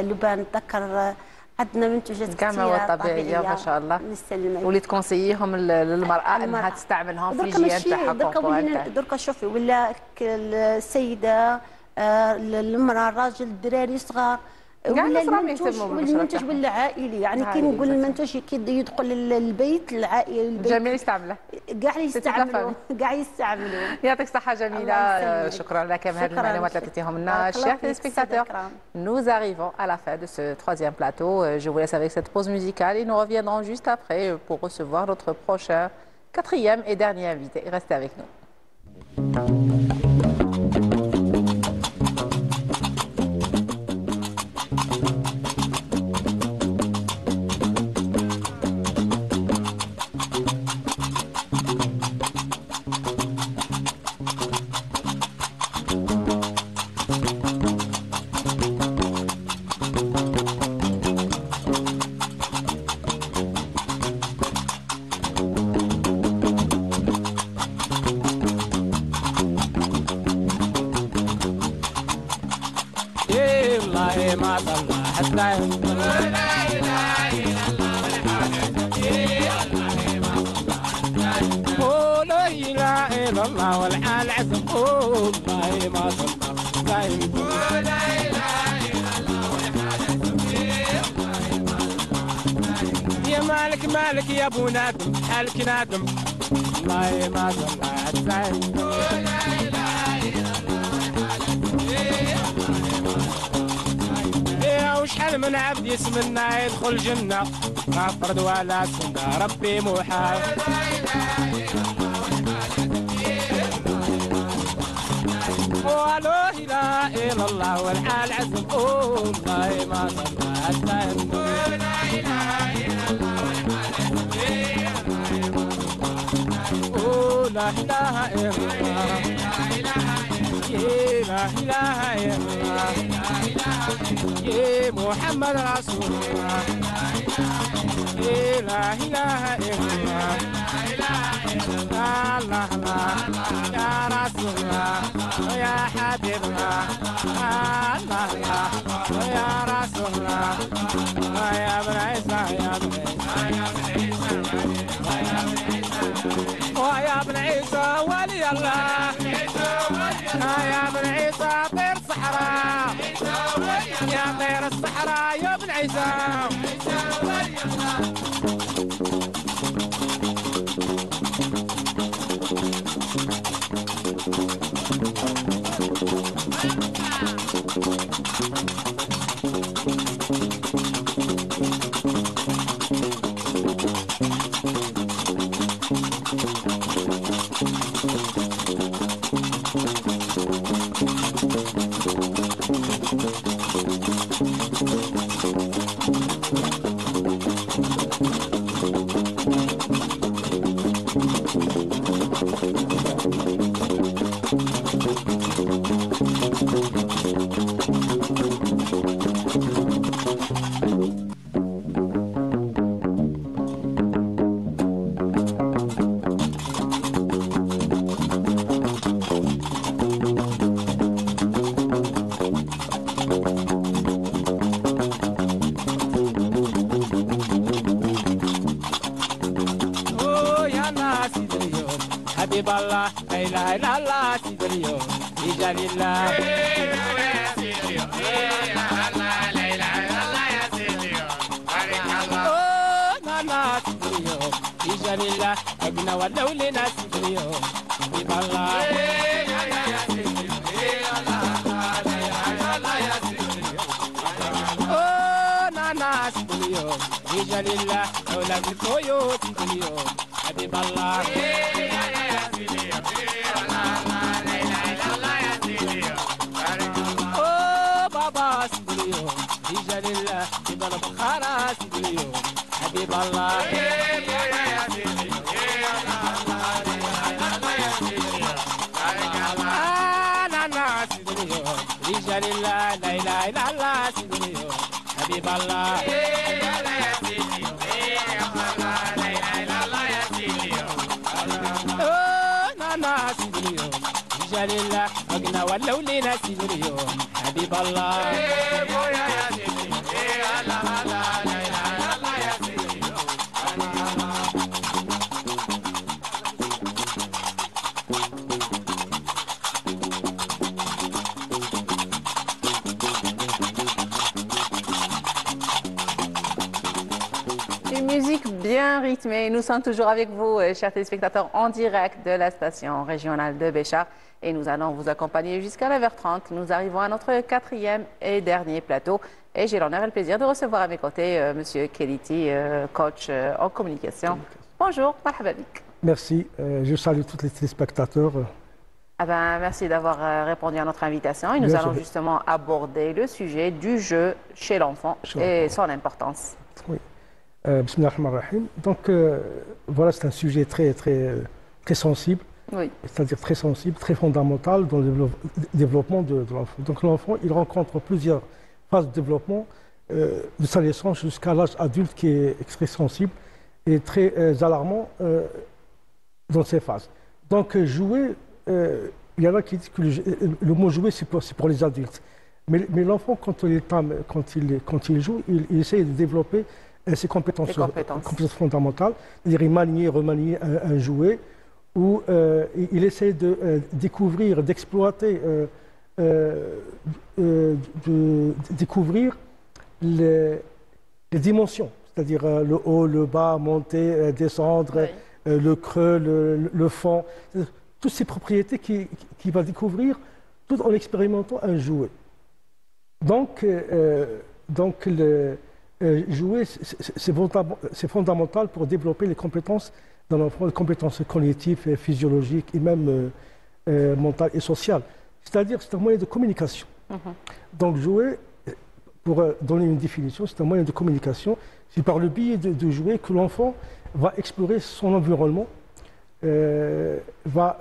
Speaker 8: لبان الذكر، عندنا منتوجات كثيره
Speaker 1: طبيعيه ما شاء الله، واللي تكونسييهم للمراه انها تستعملهم في الجيان تاعها.
Speaker 8: دركا شوفي ولا السيده المراه الراجل الدراري الصغار ولا المنتج ولا عائلي، يعني كي نقول المنتج كي يدخل للبيت العائلي
Speaker 1: الجميع يستعمله،
Speaker 8: كاع يستعملوا.
Speaker 1: يعطيك الصحة جميلة، شكرا لك بهذه المعلومات اللي عطيتيهم لنا. Chers téléspectateurs, nous arrivons à la fin de ce troisième plateau. Je vous laisse avec cette pause musicale et nous reviendrons juste après pour recevoir notre prochain quatrième et dernier invité. Restez avec nous.
Speaker 2: مالك يا ابو نادم، حالك نادم، والله ما صلى الزين. لا اله الا الله، وشحال من عبد يسمنا يدخل جنه، ما فرض ولا سنه ربي محال. لا اله الا الله والحال عزم، والله ما صلى الزين. لا اله الا الله لا إله إلا الله، لا إله إلا الله، يا محمد رسول الله، لا إله إلا الله، لا الله الله يا رسول الله يا حبيب الله الله الله يا رسول الله يا ابن عيسى يا ابن عيسى ويا ابن عيسى ولي الله يا ابن عيسى طير الصحراء يا طير الصحراء يا ابن عيسى حبيب الله لا اله الا الله سيد اليوم رجال الله يا سيد اليوم لا اله الا الله يا سيد اليوم بارك الله نانا سيد اليوم رجال الله ابنا ولو لنا سيد اليوم حبيب الله يا سيد اليوم لا اله الا الله يا سيد اليوم نانا سيد اليوم رجال الله اولاد الكويوت سيد اليوم حبيب الله رجال الله يبقى بخارة سيد اليوم حبيب الله يا سيدي أنا سيد اليوم رجال الله لا إله إلا الله سيد اليوم حبيب الله يا سيدي لا إله إلا الله يا سيدي أنا سيد اليوم رجال الله أغنى ولو لنا سيد اليوم حبيب الله
Speaker 1: Une musique bien rythmée. Nous sommes toujours avec vous, chers téléspectateurs, en direct de la station régionale de Béchar. Et nous allons vous accompagner jusqu'à 9h30. Nous arrivons à notre quatrième et dernier plateau. Et j'ai l'honneur et le plaisir de recevoir à mes côtés M. Keliti, coach en communication. Bonjour, marhaba bik.
Speaker 10: Merci. Je salue tous les téléspectateurs.
Speaker 1: Ah ben, merci d'avoir répondu à notre invitation. Et nous allons justement aborder le sujet du jeu chez l'enfant et son importance.
Speaker 10: Oui. Bismillahirrahmanirrahim. Donc, voilà, c'est un sujet très sensible.
Speaker 1: Oui.
Speaker 10: C'est-à-dire très sensible, très fondamental dans le développement de l'enfant. Donc l'enfant, il rencontre plusieurs phases de développement, de sa naissance jusqu'à l'âge adulte qui est très sensible et très alarmant dans ces phases. Donc jouer, il y en a qui disent que le mot jouer c'est pour les adultes. Mais l'enfant, quand il joue, il essaie de développer ses compétences fondamentales, c'est-à-dire il manie, remanie un jouet, où il essaie de découvrir, d'exploiter, découvrir les dimensions, c'est-à-dire le haut, le bas, monter, descendre, oui. Le creux, le fond, toutes ces propriétés qu'il va découvrir tout en expérimentant un jouet. Donc jouer, c'est fondamental pour développer les compétences dans l'enfant, les compétences cognitives, physiologiques et même mentales et sociales. C'est-à-dire, c'est un moyen de communication. Donc jouer, pour donner une définition, c'est un moyen de communication. C'est par le biais de jouer que l'enfant va explorer son environnement, il va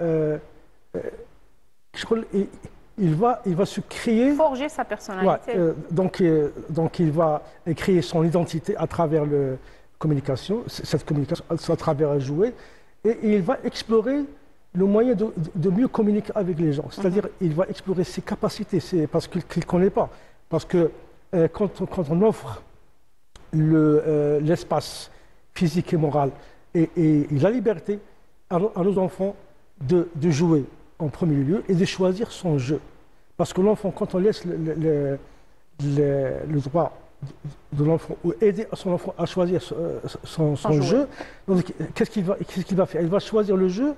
Speaker 10: se créer...
Speaker 1: Forger sa personnalité.
Speaker 10: Ouais, donc il va créer son identité à travers cette communication à travers un jouet. et il va explorer le moyen de mieux communiquer avec les gens. C'est-à-dire il va explorer ses capacités, parce qu'il ne connaît pas. Parce que quand on offre l'espace physique et moral et la liberté à nos enfants de jouer en premier lieu et de choisir son jeu. Parce que l'enfant, quand on laisse le droit de l'enfant ou aider son enfant à choisir son jeu, qu'est-ce qu'il va faire? Il va choisir le jeu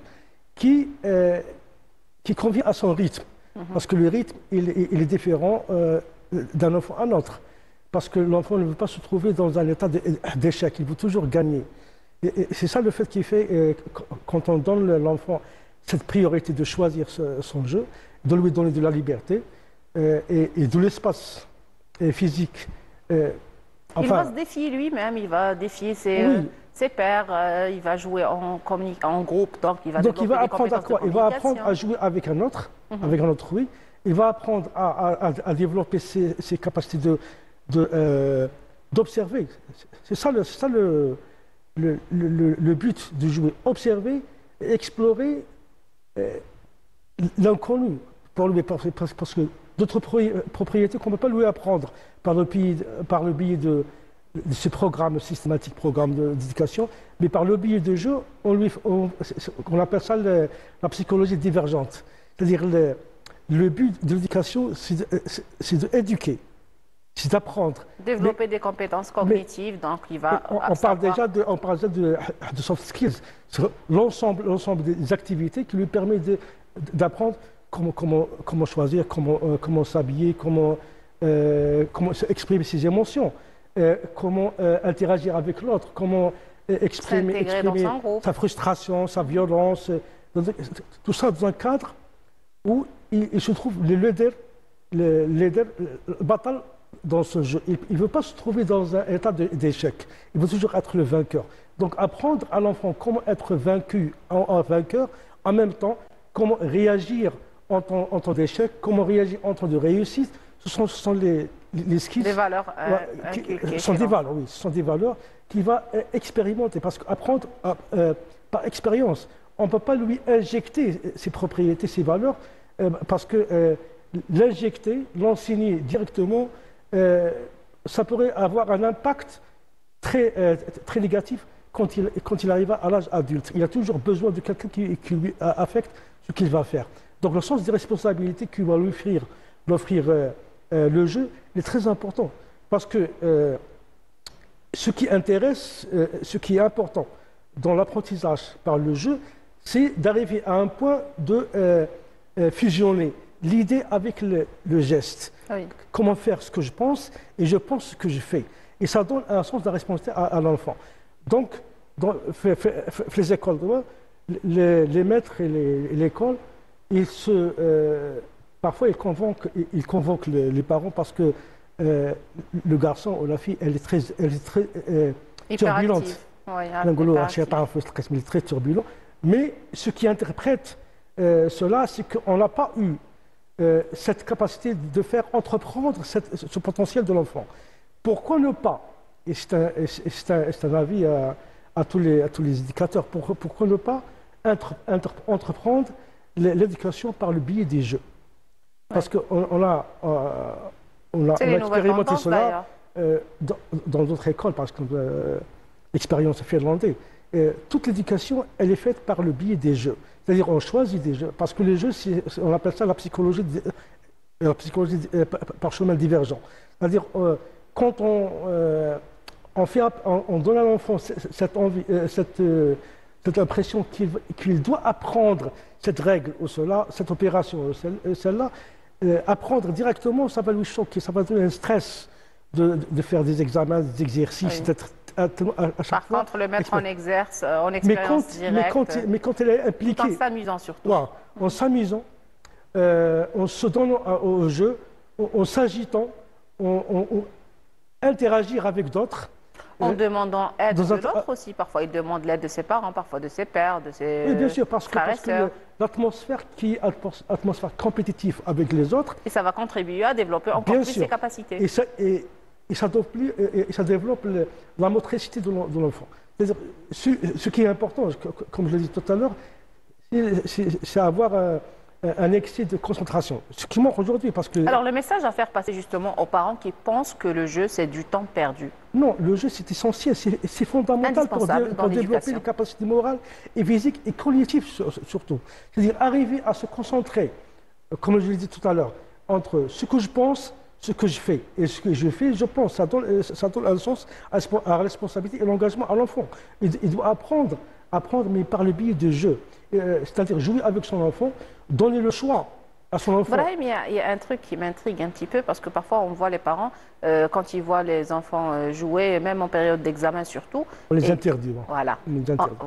Speaker 10: qui convient à son rythme. Parce que le rythme, il est différent d'un enfant à un autre. Parce que l'enfant ne veut pas se trouver dans un état d'échec, il veut toujours gagner. Et c'est ça le fait qui fait, quand on donne à l'enfant cette priorité de choisir son jeu, de lui donner de la liberté et de l'espace physique.
Speaker 1: Il va se défier lui-même, il va défier ses pairs, il va jouer en groupe, donc il va
Speaker 10: apprendre à quoi? Il va apprendre à jouer avec un autre, avec un autrui. Il va apprendre à développer ses capacités d'observer. C'est ça le but de jouer. Observer et explorer l'inconnu pour lui, parce que d'autres propriétés qu'on ne peut pas lui apprendre par le biais de ces programmes systématiques, programmes d'éducation, mais par le biais de jeux, on appelle ça la psychologie divergente. C'est-à-dire le but de l'éducation, c'est d'éduquer, c'est d'apprendre.
Speaker 1: Développer des compétences cognitives, donc il va
Speaker 10: on parle déjà de soft skills, l'ensemble des activités qui lui permet d'apprendre comment choisir, comment s'habiller, comment exprimer ses émotions, comment interagir avec l'autre, comment exprimer sa frustration, sa violence, tout ça dans un cadre où il se trouve le leader bataille dans ce jeu. Il ne veut pas se trouver dans un état d'échec, il veut toujours être le vainqueur. Donc apprendre à l'enfant comment être vaincu en vainqueur, en même temps comment réagir en temps d'échec, comment réagir en temps de réussite, ce sont les skills.
Speaker 1: Des valeurs
Speaker 10: ce sont des valeurs qu'il va expérimenter. Parce qu'apprendre par expérience, on ne peut pas lui injecter ses propriétés, ses valeurs, parce que l'injecter, l'enseigner directement, ça pourrait avoir un impact très négatif quand il arrive à l'âge adulte. Il a toujours besoin de quelqu'un qui lui affecte ce qu'il va faire. Donc le sens des responsabilités qu'il va lui offrir le jeu est très important. Parce que ce qui intéresse, ce qui est important dans l'apprentissage par le jeu, c'est d'arriver à un point de fusionner l'idée avec le geste.
Speaker 1: Oui.
Speaker 10: Comment faire ce que je pense et je pense ce que je fais. Et ça donne un sens de responsabilité à l'enfant. Donc, dans les écoles, les maîtres et l'école, parfois ils convoquent les parents parce que le garçon ou la fille, elle est très turbulente.
Speaker 1: Oui,
Speaker 10: il est très turbulent. Mais ce qui interprète cela, c'est qu'on n'a pas eu cette capacité de faire entreprendre ce potentiel de l'enfant. Pourquoi ne pas, et c'est un avis à tous les éducateurs, pourquoi ne pas entreprendre l'éducation par le biais des jeux? Parce qu'on a expérimenté cela dans d'autres écoles, parce que l'expérience finlandaise. Toute l'éducation, elle est faite par le biais des jeux. C'est-à-dire on choisit des jeux, parce que les jeux, on appelle ça la psychologie par chemin divergent. C'est-à-dire quand on donne à l'enfant cette impression qu'il doit apprendre cette règle ou cela, cette opération ou celle-là, apprendre directement, ça va lui choquer, ça va donner un stress de faire des examens, des exercices,
Speaker 1: oui.
Speaker 10: d'être à chaque fois.
Speaker 1: Par contre, le mettre en expérience directe,
Speaker 10: mais quand elle est impliquée,
Speaker 1: en s'amusant surtout.
Speaker 10: Ouais, en s'amusant, en se donnant au jeu, en s'agitant, en interagir avec d'autres.
Speaker 1: En demandant aide de l'autre aussi. Parfois, il demande l'aide de ses parents, parfois de ses pères, de ses
Speaker 10: oui, bien sûr, parce que l'atmosphère qui est atmosphère compétitive avec les autres.
Speaker 1: Et ça va contribuer à développer encore plus ses capacités.
Speaker 10: Et ça développe la motricité de l'enfant. C'est-à-dire, ce qui est important, comme je l'ai dit tout à l'heure, c'est avoir un excès de concentration. Ce qui manque aujourd'hui, parce que...
Speaker 1: Alors, le message à faire passer justement aux parents qui pensent que le jeu, c'est du temps perdu.
Speaker 10: Non, le jeu, c'est essentiel, c'est fondamental pour développer les capacités morales et physiques et cognitives surtout. C'est-à-dire arriver à se concentrer, comme je l'ai dit tout à l'heure, entre ce que je pense, ce que je fais. Et ce que je fais, je pense. Ça donne un sens à la responsabilité et l'engagement à l'enfant. Il doit apprendre, mais par le biais de jeu. C'est-à-dire jouer avec son enfant, donner le choix à son enfant.
Speaker 1: Brahim, il y a un truc qui m'intrigue un petit peu, parce que parfois on voit les parents, quand ils voient les enfants jouer, même en période d'examen surtout.
Speaker 10: On les interdit.
Speaker 1: Voilà.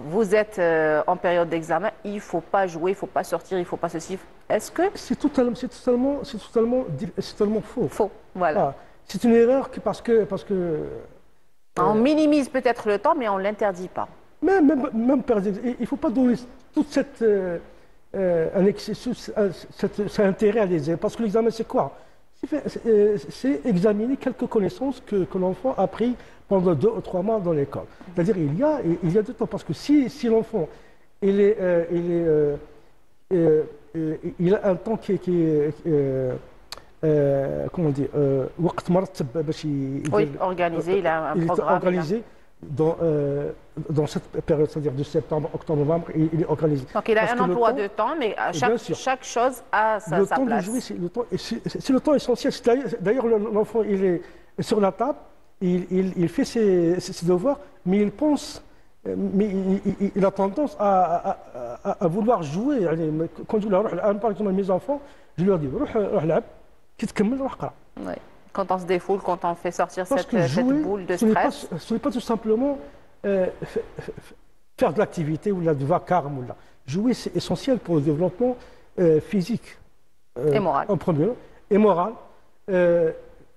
Speaker 1: Vous êtes en période d'examen, il ne faut pas jouer, il ne faut pas sortir, il ne faut pas ceci. Est-ce que...
Speaker 10: C'est totalement faux.
Speaker 1: Faux, voilà.
Speaker 10: C'est une erreur parce que
Speaker 1: on minimise peut-être le temps, mais on ne l'interdit pas.
Speaker 10: Même il ne faut pas donner toute cette... cet intérêt à l'examen. Parce que l'examen, c'est quoi? C'est examiner quelques connaissances que l'enfant a appris pendant 2 ou 3 mois dans l'école. C'est-à-dire il y a du temps. Parce que si l'enfant il a un temps qui comment dire,
Speaker 1: oui, organisé, il a un programme.
Speaker 10: Organisé dans cette période, c'est-à-dire de septembre, octobre, novembre, il est organisé.
Speaker 1: Donc il a un emploi de temps, mais chaque chose a sa place.
Speaker 10: Le temps de jouer, c'est le temps essentiel. D'ailleurs, l'enfant, il est sur la table, il fait ses devoirs, mais il pense, mais il a tendance à vouloir jouer. Quand je par exemple, mes enfants, je leur dis,
Speaker 1: oui. Quand on se défoule, quand on fait sortir cette boule de stress.
Speaker 10: Ce n'est pas tout simplement faire de l'activité ou du vacarme. Jouer, c'est essentiel pour le développement physique.
Speaker 1: Et moral.
Speaker 10: En premier lieu. Et moral.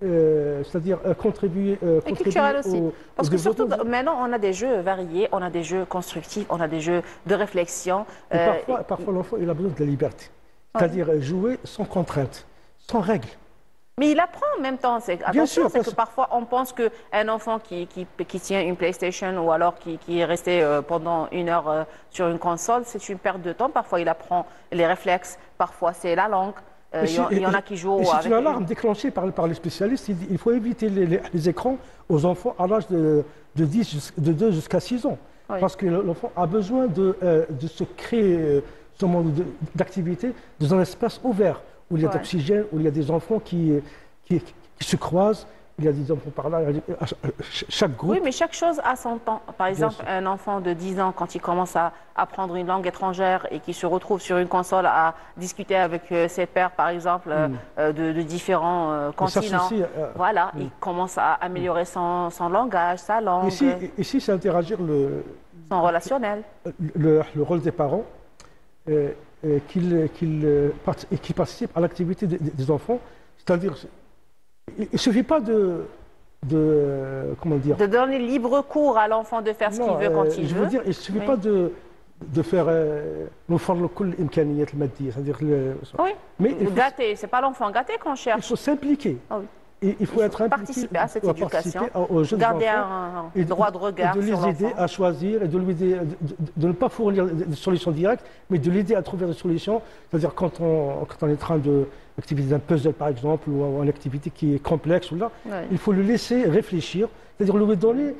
Speaker 10: C'est-à-dire contribuer.
Speaker 1: Et culturel aussi. Parce que surtout, maintenant, on a des jeux variés, on a des jeux constructifs, on a des jeux de réflexion.
Speaker 10: Et parfois l'enfant, il a besoin de la liberté. C'est-à-dire jouer sans contrainte, sans règles.
Speaker 1: Mais il apprend en même temps. Attention, c'est que parfois on pense qu'un enfant qui tient une PlayStation ou alors qui est resté pendant 1 heure sur une console, c'est une perte de temps. Parfois il apprend les réflexes, parfois c'est la langue. Il y en a qui jouent avec...
Speaker 10: C'est une alarme déclenchée par les spécialistes. Il faut éviter les écrans aux enfants à l'âge de 2 jusqu'à 6 ans. Oui. Parce que l'enfant a besoin de se créer ce monde d'activité dans un espace ouvert, où il y a de l'oxygène, où il y a des enfants qui se croisent, il y a des enfants par là, chaque groupe...
Speaker 1: Oui, mais chaque chose a son temps. Par exemple, un enfant de 10 ans, quand il commence à apprendre une langue étrangère et qui se retrouve sur une console à discuter avec ses pairs, par exemple, de différents continents, voilà, il commence à améliorer son langage, sa langue...
Speaker 10: Ici, c'est interagir
Speaker 1: son relationnel.
Speaker 10: Le rôle des parents. Qui participent à l'activité des enfants, c'est-à-dire, il ne suffit pas comment dire,
Speaker 1: de donner libre cours à l'enfant de faire ce qu'il veut quand il veut.
Speaker 10: Je veux dire, il ne suffit pas de faire c'est-à-dire
Speaker 1: mais gâter, c'est pas l'enfant gâté qu'on cherche.
Speaker 10: Il faut s'impliquer.
Speaker 1: Oui.
Speaker 10: Et il faut être impliqué,
Speaker 1: participer à cette éducation,
Speaker 10: aux jeunes
Speaker 1: garder un droit de regard
Speaker 10: et de les aider à choisir et de ne pas fournir des solutions directes, mais de l'aider à trouver des solutions. C'est-à-dire quand on est en train d'activiser un puzzle par exemple ou une activité qui est complexe il faut le laisser réfléchir, c'est-à-dire lui donner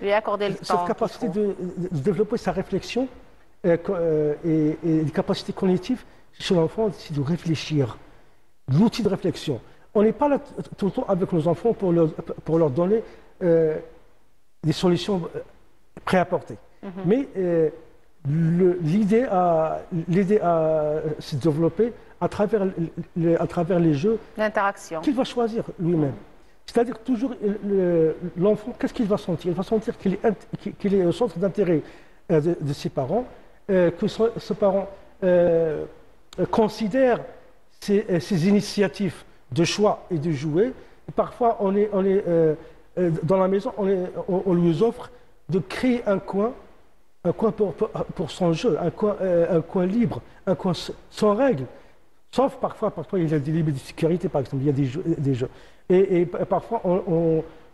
Speaker 10: cette capacité de développer sa réflexion et des capacités cognitives chez l'enfant, c'est de réfléchir, l'outil de réflexion. On n'est pas là tout le temps avec nos enfants pour leur donner des solutions préapportées. Mais l'idée à se développer à travers les jeux qu'il va choisir lui-même. C'est-à-dire toujours l'enfant, qu'est-ce qu'il va sentir? Il va sentir qu'il est au centre d'intérêt de ses parents, que ses parents considèrent ses initiatives de choix et de jouer. Et parfois, on est dans la maison, on lui offre de créer un coin pour son jeu, un coin libre, un coin sans règles. Sauf parfois il y a des limites de sécurité, par exemple, il y a des jeux. Et parfois,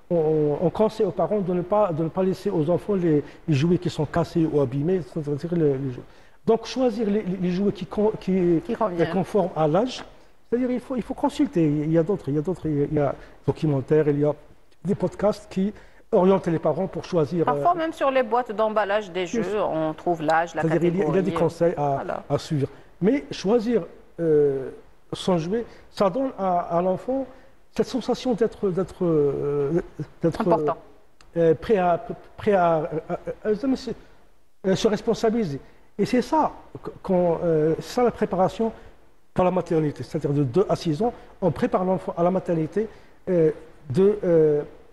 Speaker 10: on conseille aux parents de ne pas laisser aux enfants les jouets qui sont cassés ou abîmés, c'est-à-dire les jouets. Donc choisir les jouets qui conforment à l'âge, c'est-à-dire il faut consulter. Il y a documentaires, il y a des podcasts qui orientent les parents pour choisir.
Speaker 1: Parfois même sur les boîtes d'emballage des jeux, on trouve l'âge, la catégorie.
Speaker 10: C'est-à-dire il y a des conseils à suivre. Mais choisir son jouet, ça donne à l'enfant cette sensation d'être prêt à se responsabiliser. Et c'est ça, la préparation pour la maternité. C'est-à-dire de 2 à 6 ans, on prépare l'enfant à la maternité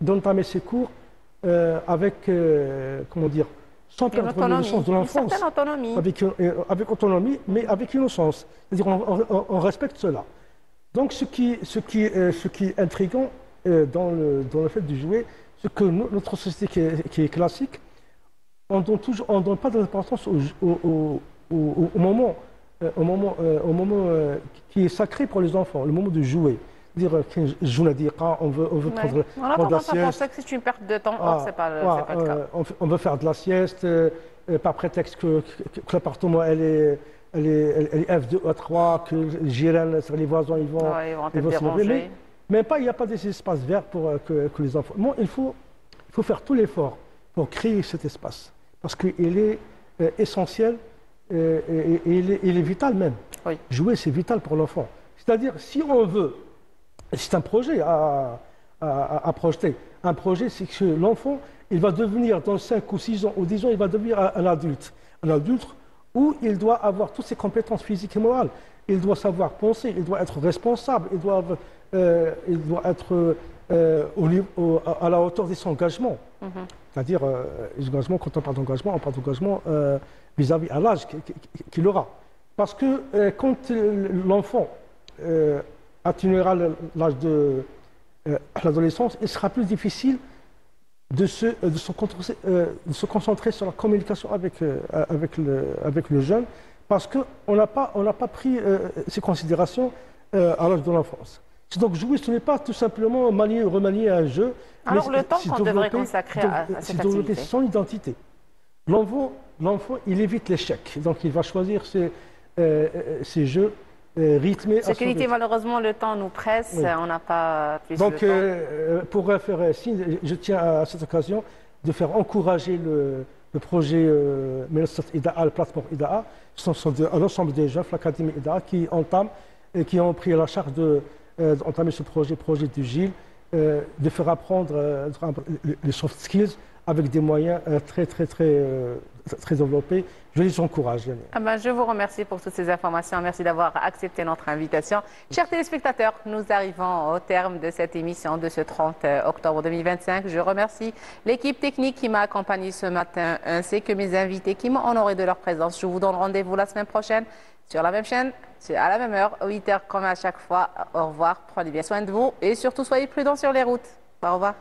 Speaker 10: d'entamer ses cours avec, sans perdre le sens de l'enfance.
Speaker 1: Une certaine autonomie.
Speaker 10: Avec autonomie, mais avec innocence. C'est-à-dire on respecte cela. Donc ce qui est intriguant dans le fait du jouet, c'est que notre société qui est classique, on ne donne pas d'importance au moment qui est sacré pour les enfants, le moment de jouer. Dire on veut prendre de la sieste.
Speaker 1: On pense que c'est une perte de temps, or c'est pas le cas.
Speaker 10: On veut faire de la sieste, par prétexte que l'appartement elle est F2, A3, que les girènes, les voisins, ils vont se lever. Mais il n'y a pas des espaces verts pour que les enfants. Bon, il faut faire tout l'effort pour créer cet espace. Parce qu'il est essentiel et il est vital même.
Speaker 1: Oui.
Speaker 10: Jouer, c'est vital pour l'enfant. C'est-à-dire, si on veut, c'est un projet à projeter. Un projet, c'est que l'enfant, il va devenir, dans 5 ou 6 ans ou 10 ans, il va devenir un adulte. Un adulte où il doit avoir toutes ses compétences physiques et morales. Il doit savoir penser, il doit être responsable, il doit être à la hauteur de son engagement. C'est-à-dire, quand on parle d'engagement, on parle d'engagement vis-à-vis à l'âge qu'il aura. Parce que quand l'enfant atteindra l'âge de l'adolescence, il sera plus difficile de se concentrer sur la communication avec le jeune, parce qu'on n'a pas pris ces considérations à l'âge de l'enfance. Donc jouer, ce n'est pas tout simplement remanier un jeu.
Speaker 1: Alors le temps qu'on devrait consacrer à cette activité.
Speaker 10: Développer son identité. L'enfant, il évite l'échec. Donc il va choisir ses jeux rythmés.
Speaker 1: Ce qui malheureusement, le temps nous presse. Oui. On n'a pas plus
Speaker 10: donc,
Speaker 1: de temps.
Speaker 10: Pour faire signe, je tiens à cette occasion de faire encourager le projet Menasat IDA, la plateforme IDA, à l'ensemble des jeunes, l'Académie IDA, qui entament et qui ont pris la charge d'entamer ce projet du GIL, de faire apprendre les soft skills avec des moyens très développés. Je les encourage.
Speaker 1: Je vous remercie pour toutes ces informations. Merci d'avoir accepté notre invitation. Chers téléspectateurs, nous arrivons au terme de cette émission de ce 30 octobre 2025. Je remercie l'équipe technique qui m'a accompagné ce matin, ainsi que mes invités qui m'ont honoré de leur présence. Je vous donne rendez-vous la semaine prochaine sur la même chaîne, à la même heure, 8h comme à chaque fois. Au revoir, prenez bien soin de vous et surtout soyez prudents sur les routes. Au revoir.